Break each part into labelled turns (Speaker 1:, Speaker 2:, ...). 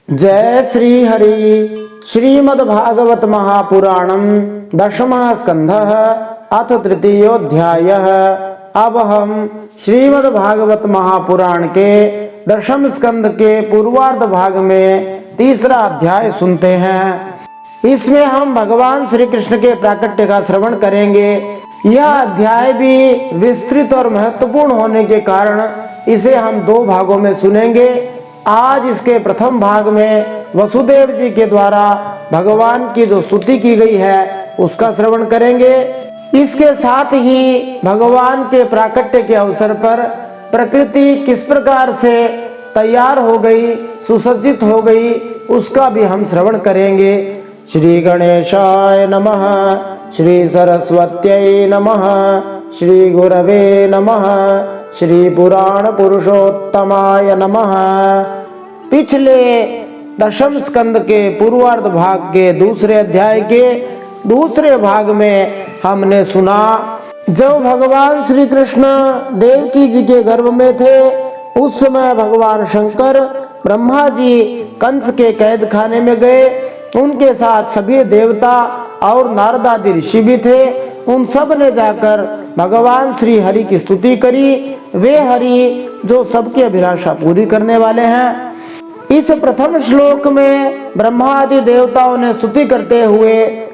Speaker 1: जय श्री हरि। श्रीमद्भागवत महापुराणम दशमः स्कंधः अथ तृतीयोऽध्यायः। अब हम श्रीमद्भागवत महापुराण के दशम स्कंद के पूर्वार्ध भाग में तीसरा अध्याय सुनते हैं। इसमें हम भगवान श्री कृष्ण के प्राकट्य का श्रवण करेंगे। यह अध्याय भी विस्तृत और महत्वपूर्ण होने के कारण इसे हम दो भागों में सुनेंगे। आज इसके प्रथम भाग में वसुदेव जी के द्वारा भगवान की जो स्तुति की गई है उसका श्रवण करेंगे। इसके साथ ही भगवान के प्राकट्य के अवसर पर प्रकृति किस प्रकार से तैयार हो गई, सुसज्जित हो गई, उसका भी हम श्रवण करेंगे। श्री गणेशाय नमः, श्री सरस्वत्यै नमः, श्री गुरवे नमः, श्री पुराण पुरुषोत्तमाय नमः। पिछले दशम स्कंद के पूर्वार्ध भाग के दूसरे अध्याय के दूसरे भाग में हमने सुना जब भगवान श्री कृष्ण देवकी जी के गर्भ में थे उस समय भगवान शंकर ब्रह्मा जी कंस के कैद खाने में गए। उनके साथ सभी देवता और नारद आदि ऋषि भी थे। उन सब ने जाकर भगवान श्री हरि की स्तुति करी। वे हरि जो सबकी अभिलाषा पूरी करने वाले हैं। इस प्रथम श्लोक में ब्रह्मा आदि देवताओं ने स्तुति करते हुए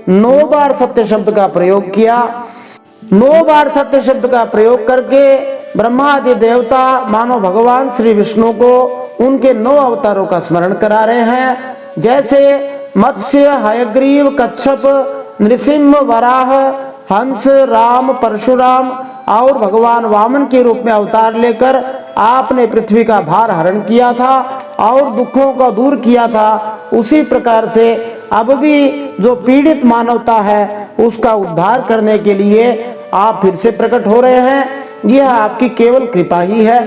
Speaker 1: 9 बार सत्य शब्द का प्रयोग किया। 9 बार सत्य शब्द का प्रयोग करके ब्रह्मा आदि देवता मानो भगवान श्री विष्णु को उनके 9 अवतारों का स्मरण करा रहे हैं। जैसे मत्स्य, हयग्रीव, कच्छप, नृसिंह, वराह, हंस, राम, परशुराम और भगवान वामन के रूप में अवतार लेकर आपने पृथ्वी का भार हरण किया था और दुखों को दूर किया था। उसी प्रकार से अब भी जो पीड़ित मानवता है उसका उद्धार करने के लिए आप फिर से प्रकट हो रहे हैं। यह आपकी केवल कृपा ही है।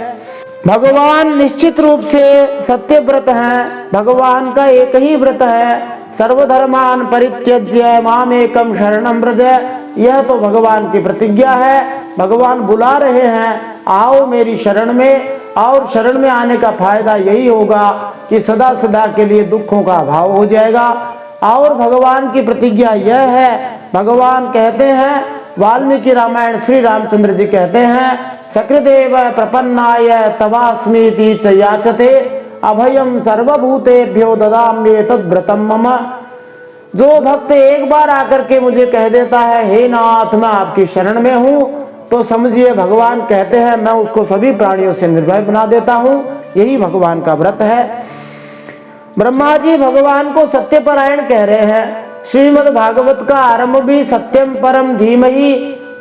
Speaker 1: भगवान निश्चित रूप से सत्य व्रत हैं। भगवान का एक ही व्रत है, सर्वधर्मान परित्यज्य मामेकं शरणं व्रज। यह तो भगवान की प्रतिज्ञा है। भगवान बुला रहे हैं, आओ मेरी शरण में। और शरण में आने का फायदा यही होगा कि सदा सदा के लिए दुखों का अभाव हो जाएगा। और भगवान की प्रतिज्ञा यह है, भगवान कहते हैं, वाल्मीकि रामायण श्री रामचंद्र जी कहते हैं, सकृदेव प्रपन्नाय तवास्मीति च याचते अभयम सर्वभूतेभ्यो ददाम्ये तद्व्रतम मम। जो भक्त एक बार आकर के मुझे कह देता है, हे नाथ मैं आपकी शरण में हूँ, तो समझिए भगवान कहते हैं मैं उसको सभी प्राणियों से निर्भय बना देता हूँ। यही भगवान का व्रत है। ब्रह्मा जी भगवान को सत्यपरायण कह रहे हैं। श्रीमद् भागवत का आरंभ भी सत्यम परम धीमहि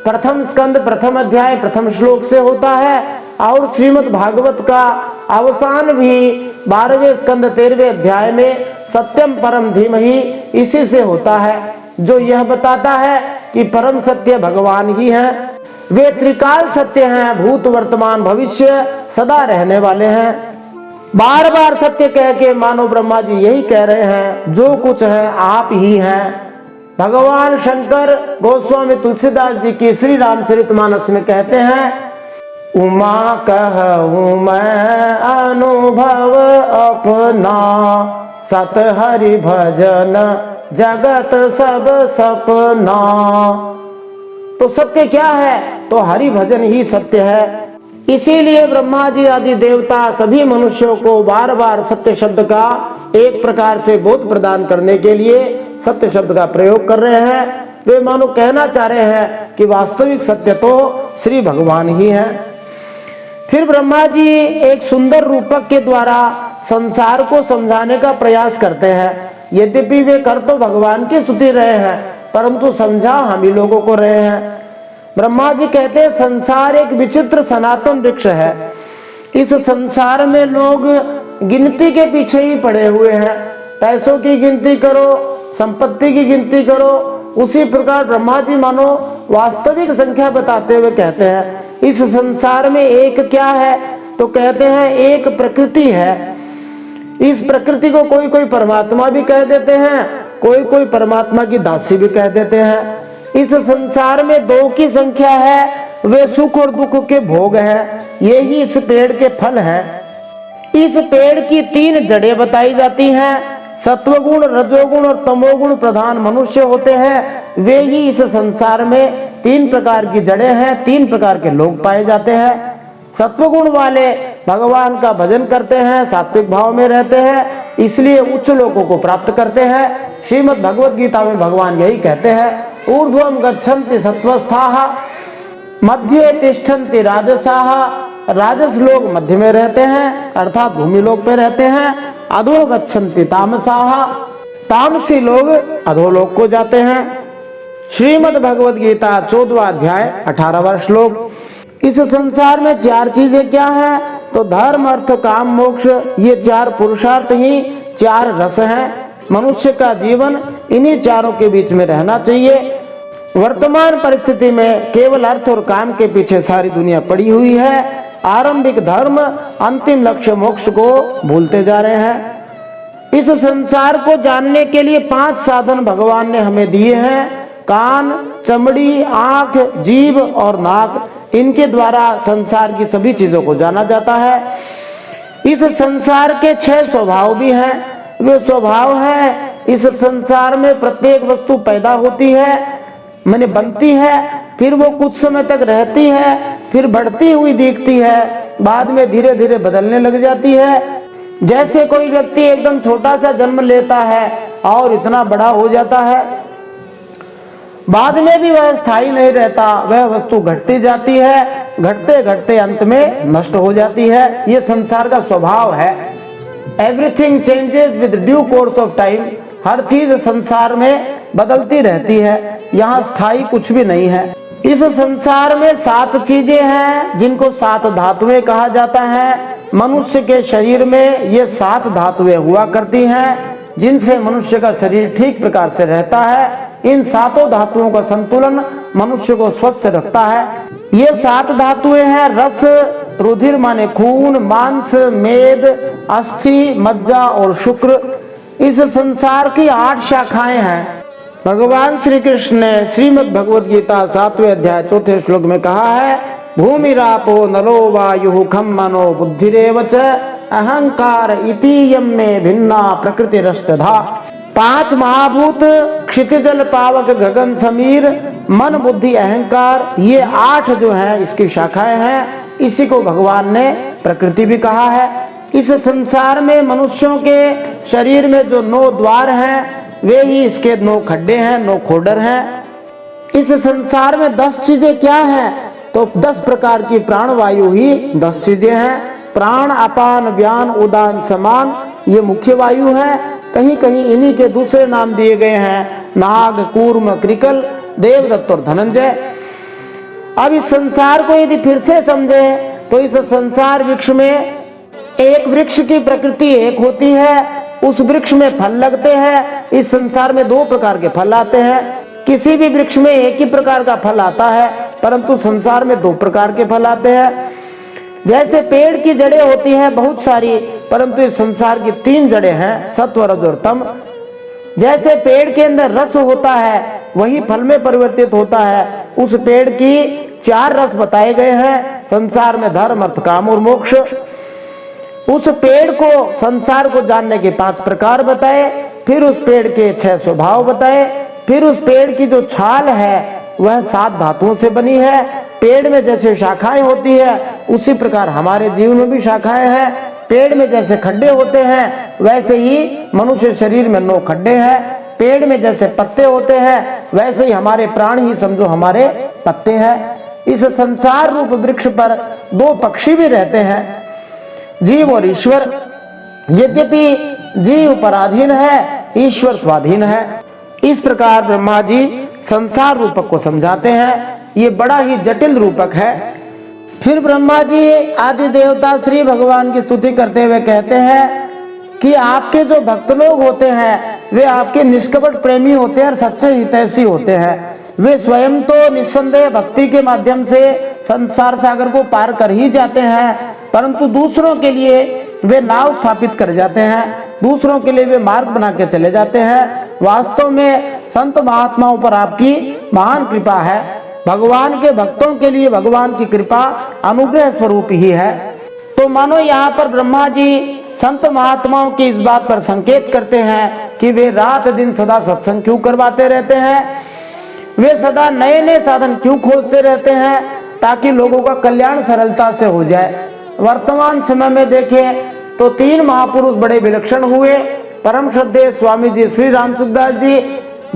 Speaker 1: प्रथम स्कंद प्रथम अध्याय प्रथम श्लोक से होता है और श्रीमद् भागवत का अवसान भी 12वें स्कंद 13वें अध्याय में सत्यम परम धीमहि इसी से होता है, जो यह बताता है कि परम सत्य भगवान ही हैं। वे त्रिकाल सत्य हैं, भूत वर्तमान भविष्य सदा रहने वाले हैं। बार बार सत्य कह के मानो ब्रह्मा जी यही कह रहे हैं, जो कुछ है आप ही हैं। भगवान शंकर गोस्वामी तुलसीदास जी की श्री रामचरितमानस में कहते हैं, उमा कहूँ मैं अनुभव अपना, सत हरि भजन जगत सब सपना। तो सत्य क्या है? तो हरि भजन ही सत्य है। इसीलिए ब्रह्मा जी आदि देवता सभी मनुष्यों को बार बार सत्य शब्द का एक प्रकार से बोध प्रदान करने के लिए सत्य शब्द का प्रयोग कर रहे हैं। वे मानो कहना चाह रहे हैं कि वास्तविक सत्य तो श्री भगवान ही हैं। फिर ब्रह्मा जी एक सुंदर रूपक के द्वारा संसार को समझाने का प्रयास करते हैं। यद्यपि वे कर तो भगवान की स्तुति रहे हैं परंतु समझा हम ही लोगों को रहे हैं। ब्रह्मा जी कहते हैं, संसार एक विचित्र सनातन वृक्ष है। इस संसार में लोग गिनती के पीछे ही पड़े हुए हैं। पैसों की गिनती करो, संपत्ति की गिनती करो। उसी प्रकार ब्रह्मा जी मानो वास्तविक संख्या बताते हुए कहते हैं, इस संसार में एक क्या है? तो कहते हैं एक प्रकृति है। इस प्रकृति को कोई कोई परमात्मा भी कह देते हैं, कोई कोई परमात्मा की दासी भी कह देते हैं। इस संसार में 2 की संख्या है, वे सुख और दुख के भोग हैं। यही इस पेड़ के फल हैं। इस पेड़ की 3 जड़ें बताई जाती हैं। सत्वगुण, रजोगुण और तमोगुण प्रधान मनुष्य होते हैं। वे ही इस संसार में 3 प्रकार की जड़ें हैं, 3 प्रकार के लोग पाए जाते हैं। सत्वगुण वाले भगवान का भजन करते हैं, सात्विक भाव में रहते हैं, इसलिए उच्च लोकों को प्राप्त करते हैं। श्रीमद् भगवद गीता में भगवान यही कहते हैं, ऊर्ध्वम गच्छन्ति सत्वस्थाः मध्ये तिष्ठन्ति राजसाः। राजस लोग मध्य में रहते हैं अर्थात भूमि लोक पे रहते हैं। अधो गच्छन्ति तामसाः, तामसी लोग अधोलोक को जाते हैं। श्रीमद् भगवद गीता 14वां अध्याय 18वां श्लोक। इस संसार में 4 चीजें क्या हैं? तो धर्म, अर्थ, काम, मोक्ष, ये 4 पुरुषार्थ ही 4 रस हैं। मनुष्य का जीवन इन्हीं चारों के बीच में रहना चाहिए। वर्तमान परिस्थिति में केवल अर्थ और काम के पीछे सारी दुनिया पड़ी हुई है। आरंभिक धर्म, अंतिम लक्ष्य मोक्ष को भूलते जा रहे हैं। इस संसार को जानने के लिए 5 साधन भगवान ने हमें दिए हैं। कान, चमड़ी, आंख, जीभ और नाक, इनके द्वारा संसार की सभी चीजों को जाना जाता है। इस संसार के 6 स्वभाव भी हैं। वे स्वभाव है, इस संसार में प्रत्येक वस्तु पैदा होती है, माने बनती है, फिर वो कुछ समय तक रहती है, फिर बढ़ती हुई दिखती है, बाद में धीरे धीरे बदलने लग जाती है। जैसे कोई व्यक्ति एकदम छोटा सा जन्म लेता है और इतना बड़ा हो जाता है, बाद में भी वह स्थायी नहीं रहता, वह वस्तु घटती जाती है, घटते घटते अंत में नष्ट हो जाती है। ये संसार का स्वभाव है। Everything changes with due course of time. हर चीज संसार में बदलती रहती है, यहाँ स्थायी कुछ भी नहीं है। इस संसार में 7 चीजें हैं जिनको 7 धातुएं कहा जाता है। मनुष्य के शरीर में ये 7 धातुएं हुआ करती हैं, जिनसे मनुष्य का शरीर ठीक प्रकार से रहता है। इन 7 धातुओं का संतुलन मनुष्य को स्वस्थ रखता है। ये 7 धातुएं हैं रस, रुधिर माने खून, मांस, मेद, अस्थि, मज्जा और शुक्र। इस संसार की 8 शाखाएं हैं। भगवान श्री कृष्ण ने श्रीमद् भगवद गीता 7वें अध्याय 4थे श्लोक में कहा है, भूमिरापो नलो वायु खम मनो बुद्धिरेव च अहंकार इतीयम में भिन्ना प्रकृतिरष्टधा। 5 महाभूत, क्षितिजल पावक गगन समीर, मन बुद्धि अहंकार, ये 8 जो है इसकी शाखाएं हैं। इसी को भगवान ने प्रकृति भी कहा है। इस संसार में मनुष्यों के शरीर में जो 9 द्वार हैं, वे ही इसके 9 खड्डे हैं, 9 खोडर हैं। इस संसार में 10 चीजें क्या हैं? तो 10 प्रकार की प्राणवायु ही 10 चीजें हैं। प्राण, अपान, व्यान, उदान, समान, ये मुख्य वायु है। कहीं कहीं इन्हीं के दूसरे नाम दिए गए हैं, नाग, कूर्म, कृकल, देवदत्त और धनंजय। अब इस संसार को यदि फिर से समझे तो इस संसार वृक्ष में एक वृक्ष की प्रकृति एक होती है, उस वृक्ष में फल लगते हैं। इस संसार में 2 प्रकार के फल आते हैं। किसी भी वृक्ष में एक ही प्रकार का फल आता है, परंतु संसार में 2 प्रकार के फल आते हैं। जैसे पेड़ की जड़ें होती हैं बहुत सारी, परंतु इस संसार की 3 जड़ें हैं, सत्व, रज और तम। जैसे पेड़ के अंदर रस होता है, वही फल में परिवर्तित होता है। उस पेड़ की 4 रस बताए गए हैं संसार में, धर्म, अर्थ, काम और मोक्ष। उस पेड़ को, संसार को जानने के 5 प्रकार बताए, फिर उस पेड़ के 6 स्वभाव बताए, फिर उस पेड़ की जो छाल है वह 7 धातुओं से बनी है। पेड़ में जैसे शाखाएं होती है, उसी प्रकार हमारे जीवन में भी शाखाएं हैं। पेड़ में जैसे खड्डे होते हैं, वैसे ही मनुष्य शरीर में 9 खड्डे हैं। पेड़ में जैसे पत्ते होते हैं, वैसे ही हमारे प्राण ही समझो हमारे पत्ते हैं। इस संसार रूप वृक्ष पर 2 पक्षी भी रहते हैं, जीव और ईश्वर। यद्यपि जीव पराधीन है, ईश्वर स्वाधीन है। इस प्रकार ब्रह्मा जी संसार रूपक को समझाते हैं। ये बड़ा ही जटिल रूपक है। फिर ब्रह्मा जी आदि देवता श्री भगवान की स्तुति करते हुए कहते हैं कि आपके जो भक्त लोग होते हैं वे आपके निष्कपट प्रेमी होते हैं और सच्चे हितैषी होते हैं। वे स्वयं तो निस्संदेह भक्ति के माध्यम से संसार सागर को पार कर ही जाते हैं, परंतु दूसरों के लिए वे नाव स्थापित कर जाते हैं, दूसरों के लिए वे मार्ग बना के चले जाते हैं। वास्तव में संत महात्माओं पर आपकी महान कृपा है। भगवान के भक्तों के लिए भगवान की कृपा अनुग्रह स्वरूप ही है। तो तो मानो यहाँ पर ब्रह्मा जी संत महात्माओं की इस बात पर संकेत करते हैं कि वे रात दिन सदा सत्संग क्यों करवाते रहते हैं, वे सदा नए नए साधन क्यों खोजते रहते हैं, ताकि लोगों का कल्याण सरलता से हो जाए। वर्तमान समय में देखें तो 3 महापुरुष बड़े विलक्षण हुए। परम श्रद्धेय स्वामी जी श्री राम सुखदास जी,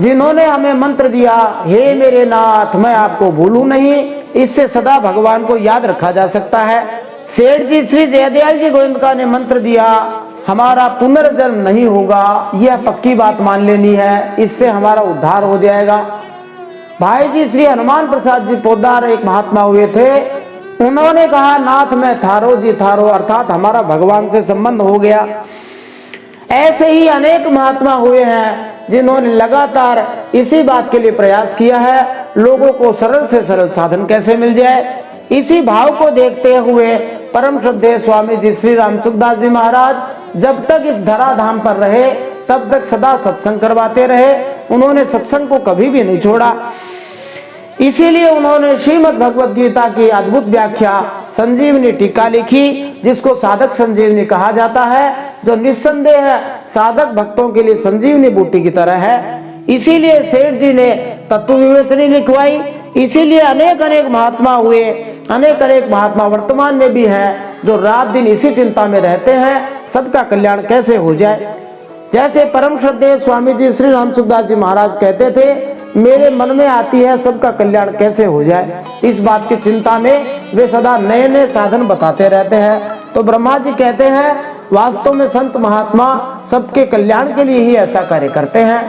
Speaker 1: जिन्होंने हमें मंत्र दिया, हे मेरे नाथ मैं आपको भूलूं नहीं, इससे सदा भगवान को याद रखा जा सकता है। सेठ जी श्री जयदयाल जी गोविंदका ने मंत्र दिया, हमारा पुनर्जन्म नहीं होगा, यह पक्की बात मान लेनी है, इससे हमारा उद्धार हो जाएगा। भाई जी श्री हनुमान प्रसाद जी पोद्दार एक महात्मा हुए थे, उन्होंने कहा, नाथ मैं थारो जी थारो, अर्थात हमारा भगवान से संबंध हो गया। ऐसे ही अनेक महात्मा हुए हैं जिन्होंने लगातार इसी बात के लिए प्रयास किया है, लोगों को सरल से सरल साधन कैसे मिल जाए। इसी भाव को देखते हुए परम श्रद्धेय स्वामी जी श्री राम सुखदास जी महाराज जब तक इस धराधाम पर रहे तब तक सदा सत्संग करवाते रहे। उन्होंने सत्संग को कभी भी नहीं छोड़ा। इसीलिए उन्होंने श्रीमद् भगवत गीता की अद्भुत व्याख्या संजीवनी टीका लिखी, जिसको साधक संजीवनी कहा जाता है, जो निस्संदेह साधक भक्तों के लिए संजीवनी बूटी की तरह है। इसीलिए सेठ जी ने तत्व विवेचनी लिखवाई। इसीलिए अनेक अनेक महात्मा हुए, अनेक अनेक महात्मा वर्तमान में भी हैं जो रात दिन इसी चिंता में रहते हैं, सबका कल्याण कैसे हो जाए। जैसे परम श्रद्धेय स्वामी जी श्री राम सुखदास जी महाराज कहते थे, मेरे मन में आती है सबका कल्याण कैसे हो जाए। इस बात की चिंता में वे सदा नए नए साधन बताते रहते हैं। तो ब्रह्मा जी कहते हैं, वास्तव में संत महात्मा सबके कल्याण के लिए ही ऐसा कार्य करते हैं।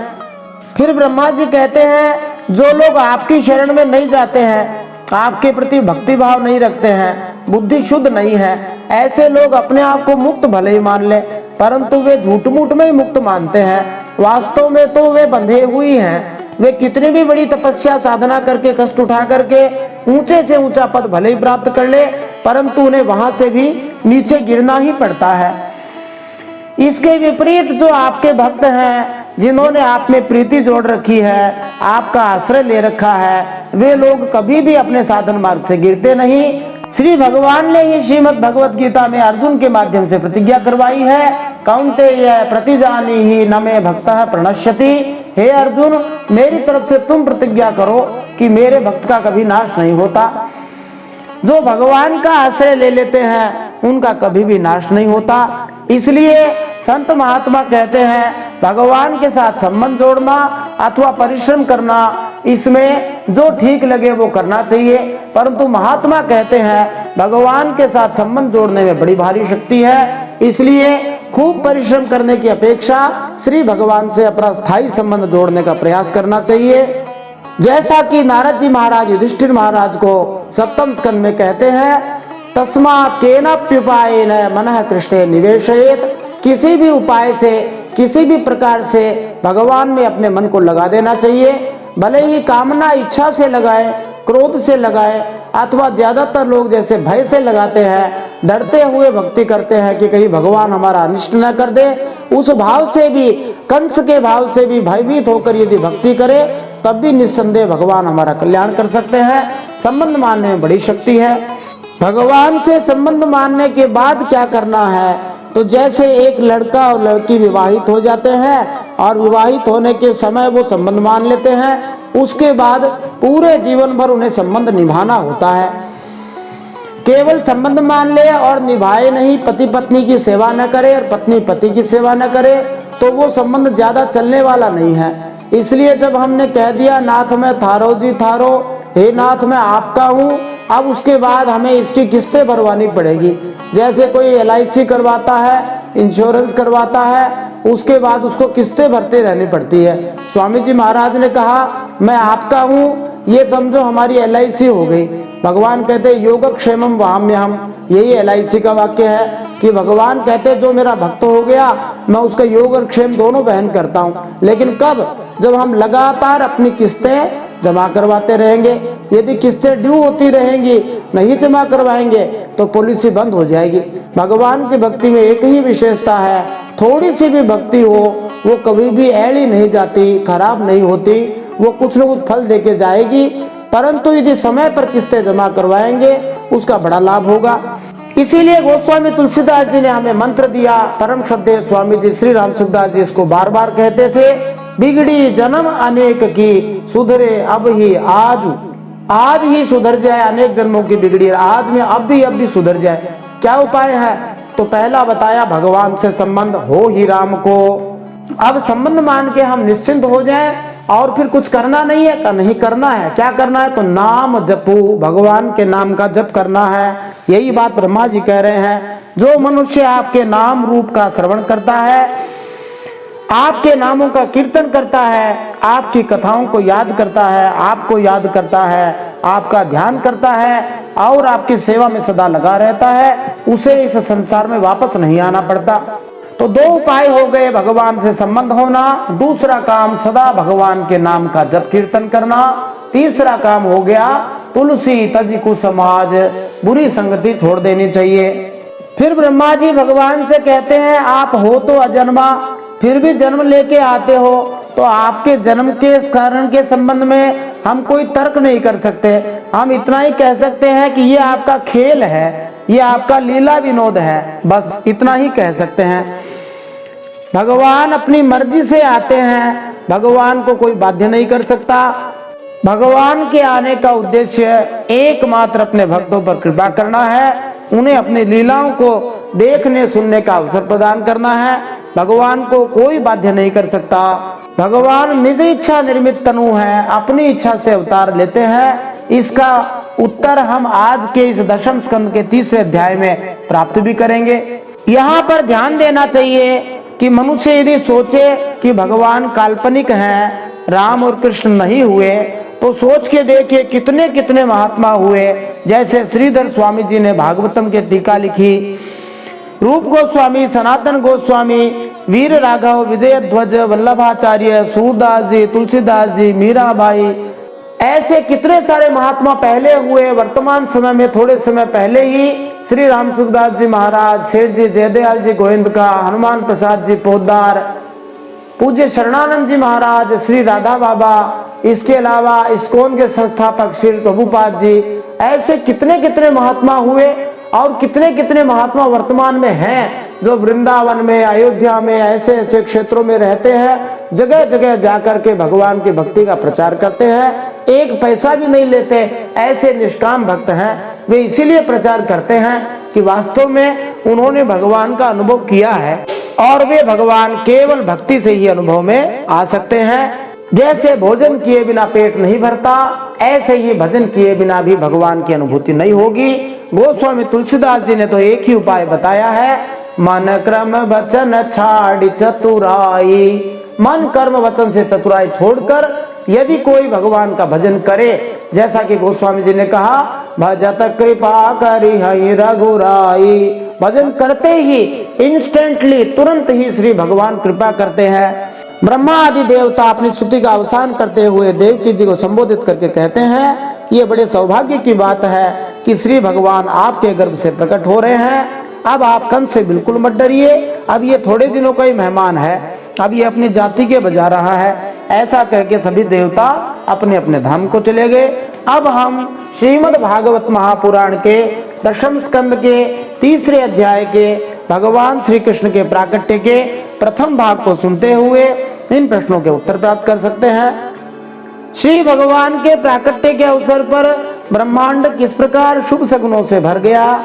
Speaker 1: फिर ब्रह्मा जी कहते हैं, जो लोग आपकी शरण में नहीं जाते हैं, आपके प्रति भक्ति भाव नहीं रखते हैं, बुद्धि शुद्ध नहीं है, ऐसे लोग अपने आप को मुक्त भले ही मान ले, परंतु वे झूठ मूठ में ही मुक्त मानते हैं। वास्तव में तो वे बंधे हुए हैं। वे कितनी भी बड़ी तपस्या साधना करके, कष्ट उठा करके ऊंचे से ऊंचा पद भले ही प्राप्त कर ले, परंतु उन्हें वहां से भी नीचे गिरना ही पड़ता है। इसके विपरीत जो आपके भक्त हैं, जिन्होंने आप में प्रीति जोड़ रखी है, आपका आश्रय ले रखा है, वे लोग कभी भी अपने साधन मार्ग से गिरते नहीं। श्री भगवान ने ही श्रीमद् भगवत गीता में अर्जुन के माध्यम से प्रतिज्ञा करवाई है, कौन्तेय प्रतिजानीहि न मे भक्तः प्रणश्यति। हे अर्जुन, मेरी तरफ से तुम प्रतिज्ञा करो कि मेरे भक्त का कभी नाश नहीं होता। जो भगवान का आश्रय ले लेते हैं उनका कभी भी नाश नहीं होता। इसलिए संत महात्मा कहते हैं, भगवान के साथ संबंध जोड़ना अथवा परिश्रम करना, इसमें जो ठीक लगे वो करना चाहिए। परंतु महात्मा कहते हैं, भगवान के साथ संबंध जोड़ने में बड़ी भारी शक्ति है, इसलिए खूब परिश्रम करने की अपेक्षा श्री भगवान से अपना स्थायी संबंध जोड़ने का प्रयास करना चाहिए। जैसा कि नारद जी महाराज युधिष्ठिर महाराज को सप्तम स्कंद में कहते हैं, तस्मात् केनाप्युपायेन मनः कृष्णे निवेशयेत्। किसी भी उपाय से, किसी भी प्रकार से भगवान में अपने मन को लगा देना चाहिए। भले ही कामना इच्छा से लगाए, क्रोध से लगाए, अथवा ज्यादातर लोग जैसे भय से लगाते हैं, डरते हुए भक्ति करते हैं कि कहीं भगवान हमारा अनिष्ट न कर दे, उस भाव से भी, कंस के भाव से भी भयभीत होकर यदि भक्ति करे, तब भी निस्संदेह भगवान हमारा कल्याण कर सकते हैं। संबंध मानने में बड़ी शक्ति है। भगवान से संबंध मानने के बाद क्या करना है, तो जैसे एक लड़का और लड़की विवाहित हो जाते हैं और विवाहित होने के समय वो संबंध मान लेते हैं, उसके बाद पूरे जीवन भर उन्हें संबंध निभाना होता है। केवल संबंध मान ले और निभाए नहीं, पति पत्नी की सेवा न करे और पत्नी पति की सेवा न करे, तो वो संबंध ज्यादा चलने वाला नहीं है। इसलिए जब हमने कह दिया, नाथ मैं थारो जी थारो, हे नाथ मैं आपका हूँ, अब उसके बाद हमें इसकी किस्तें भरवानी पड़ेगी। जैसे कोई LIC करवाता है, इंश्योरेंस करवाता है, उसके बाद उसको किस्तें भरते रहनी पड़ती है। स्वामी जी महाराज ने कहा, मैं आपका हूँ, ये समझो हमारी LIC हो गई। भगवान कहते योगक्षेमम वहाम्यहम्, यही LIC का वाक्य है कि भगवान कहते जो मेरा भक्त हो गया, मैं उसका योग और क्षेम दोनों वहन करता हूँ। लेकिन कब? जब हम लगातार अपनी किस्तें जमा करवाते रहेंगे। यदि किस्तें ड्यू होती रहेंगी, नहीं जमा करवाएंगे, तो पॉलिसी बंद हो जाएगी। भगवान की भक्ति में एक ही विशेषता है, थोड़ी सी भी भक्ति हो वो कभी भी ऐड़ी नहीं जाती, खराब नहीं होती, वो कुछ न कुछ फल देके जाएगी। परंतु यदि समय पर किस्तें जमा करवाएंगे, उसका बड़ा लाभ होगा। इसीलिए गोस्वामी तुलसीदास जी ने हमें मंत्र दिया। परम श्रद्धेय स्वामी जी श्री राम सुखदास जी इसको बार बार कहते थे, बिगड़ी जन्म अनेक की सुधरे अब ही आज ही सुधर जाए, अनेक जन्मों की बिगड़ी आज में अब भी सुधर जाए। क्या उपाय है? तो पहला बताया, भगवान से संबंध हो ही राम को। अब संबंध मान के हम निश्चिंत हो जाएं और फिर कुछ करना नहीं है का नहीं करना है। क्या करना है? तो नाम जपू, भगवान के नाम का जप करना है। यही बात ब्रह्मा जी कह रहे हैं। जो मनुष्य आपके नाम रूप का श्रवण करता है, आपके नामों का कीर्तन करता है, आपकी कथाओं को याद करता है, आपको याद करता है, आपका ध्यान करता है और आपकी सेवा में सदा लगा रहता है, उसे इस संसार में वापस नहीं आना पड़ता। तो दो उपाय हो गए, भगवान से संबंध होना, दूसरा काम सदा भगवान के नाम का जप कीर्तन करना, तीसरा काम हो गया तुलसी तज कुसमाज, बुरी संगति छोड़ देनी चाहिए। फिर ब्रह्मा जी भगवान से कहते हैं, आप हो तो अजन्मा, फिर भी जन्म लेके आते हो, तो आपके जन्म के कारण के संबंध में हम कोई तर्क नहीं कर सकते। हम इतना ही कह सकते हैं कि ये आपका खेल है, ये आपका लीला विनोद है, बस इतना ही कह सकते हैं। भगवान अपनी मर्जी से आते हैं, भगवान को कोई बाध्य नहीं कर सकता। भगवान के आने का उद्देश्य एकमात्र अपने भक्तों पर कृपा करना है, उन्हें अपनी लीलाओं को देखने सुनने का अवसर प्रदान करना है। भगवान को कोई बाध्य नहीं कर सकता। भगवान निज इच्छा निर्मित तनु है, अपनी इच्छा से अवतार लेते हैं। इसका उत्तर हम आज के इस दशम स्कंद के 3रे अध्याय में प्राप्त भी करेंगे। यहाँ पर ध्यान देना चाहिए कि मनुष्य यदि सोचे कि भगवान काल्पनिक हैं, राम और कृष्ण नहीं हुए, तो सोच के देखिए कितने कितने महात्मा हुए। जैसे श्रीधर स्वामी जी ने भागवतम के टीका लिखी, रूप गोस्वामी, सनातन गोस्वामी, वीर राघव, विजय ध्वज, वल्लभाचार्य, सूरदास जी, तुलसीदास जी, मीराबाई, ऐसे कितने सारे महात्मा पहले हुए। वर्तमान समय में थोड़े समय पहले ही श्री राम सुखदास जी महाराज, सेठ जी जयदयाल जी गोविंद का, हनुमान प्रसाद जी पोद्दार, पूज्य शरणानंद जी महाराज, श्री राधा बाबा, इसके अलावा इस्कॉन के संस्थापक श्री प्रभुपाद जी, ऐसे कितने कितने महात्मा हुए और कितने कितने महात्मा वर्तमान में हैं जो वृंदावन में, अयोध्या में, ऐसे ऐसे क्षेत्रों में रहते हैं, जगह जगह जाकर के भगवान की भक्ति का प्रचार करते हैं, एक पैसा भी नहीं लेते। ऐसे निष्काम भक्त हैं, वे इसीलिए प्रचार करते हैं कि वास्तव में उन्होंने भगवान का अनुभव किया है और वे भगवान केवल भक्ति से ही अनुभव में आ सकते हैं। जैसे भोजन किए बिना पेट नहीं भरता, ऐसे ही भजन किए बिना भी भगवान की अनुभूति नहीं होगी। गोस्वामी तुलसीदास जी ने तो एक ही उपाय बताया है, मन कर्म वचन छाड़ चतुराई। मन कर्म वचन से चतुराई छोड़कर यदि कोई भगवान का भजन करे, जैसा कि गोस्वामी जी ने कहा, भजत कृपा करी हई रघुराई, भजन करते ही इंस्टेंटली, तुरंत ही श्री भगवान कृपा करते हैं। ब्रह्मा आदि देवता अपनी स्तुति का अवसान करते हुए देवकी जी को संबोधित करके कहते हैं, ये बड़े सौभाग्य की बात है कि श्री भगवान आपके गर्भ से प्रकट हो रहे हैं। अब आप कंस से बिल्कुल मत डरिए, अब ये थोड़े दिनों का ही मेहमान है, अब ये अपनी जाति के बजा रहा है। ऐसा करके सभी देवता अपने अपने धाम को चले गए। अब हम श्रीमद् भागवत महापुराण के दशम स्कंद के 3रे अध्याय के भगवान श्री कृष्ण के प्राकट्य के प्रथम भाग को सुनते हुए इन प्रश्नों के उत्तर प्राप्त कर सकते हैं। श्री भगवान के प्राकट्य के अवसर पर ब्रह्मांड किस प्रकार शुभ सगुनों से भर गया?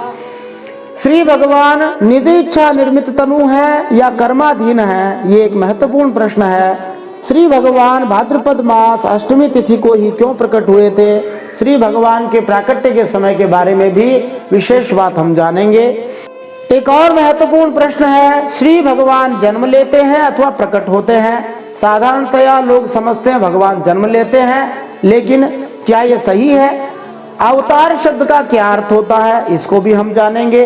Speaker 1: श्री भगवान निज इच्छा निर्मित तनु है या कर्माधीन है? ये एक महत्वपूर्ण प्रश्न है। श्री भगवान भाद्रपद मास अष्टमी तिथि को ही क्यों प्रकट हुए थे? श्री भगवान के प्राकट्य के समय के बारे में भी विशेष बात हम जानेंगे। एक और महत्वपूर्ण प्रश्न है, श्री भगवान जन्म लेते हैं अथवा प्रकट होते हैं? साधारणतया लोग समझते हैं भगवान जन्म लेते हैं, लेकिन क्या ये सही है? अवतार शब्द का क्या अर्थ होता है, इसको भी हम जानेंगे।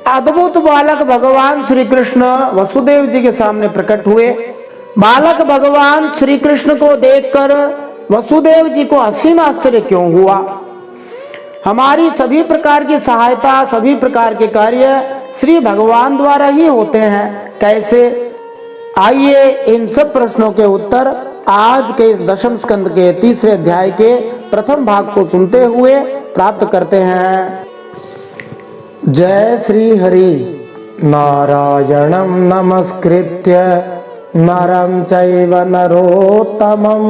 Speaker 1: अद्भुत बालक भगवान श्री कृष्ण वसुदेव जी के सामने प्रकट हुए। बालक भगवान श्री कृष्ण को देखकर वसुदेव जी को असीम आश्चर्य क्यों हुआ? हमारी सभी प्रकार की सहायता, सभी प्रकार के कार्य श्री भगवान द्वारा ही होते हैं, कैसे? आइए इन सब प्रश्नों के उत्तर आज के इस दशम स्कंद के 3रे अध्याय के प्रथम भाग को सुनते हुए प्राप्त करते हैं। जय श्री हरि। नारायणं नमस्कृत्य नरं चैव नरोत्तमं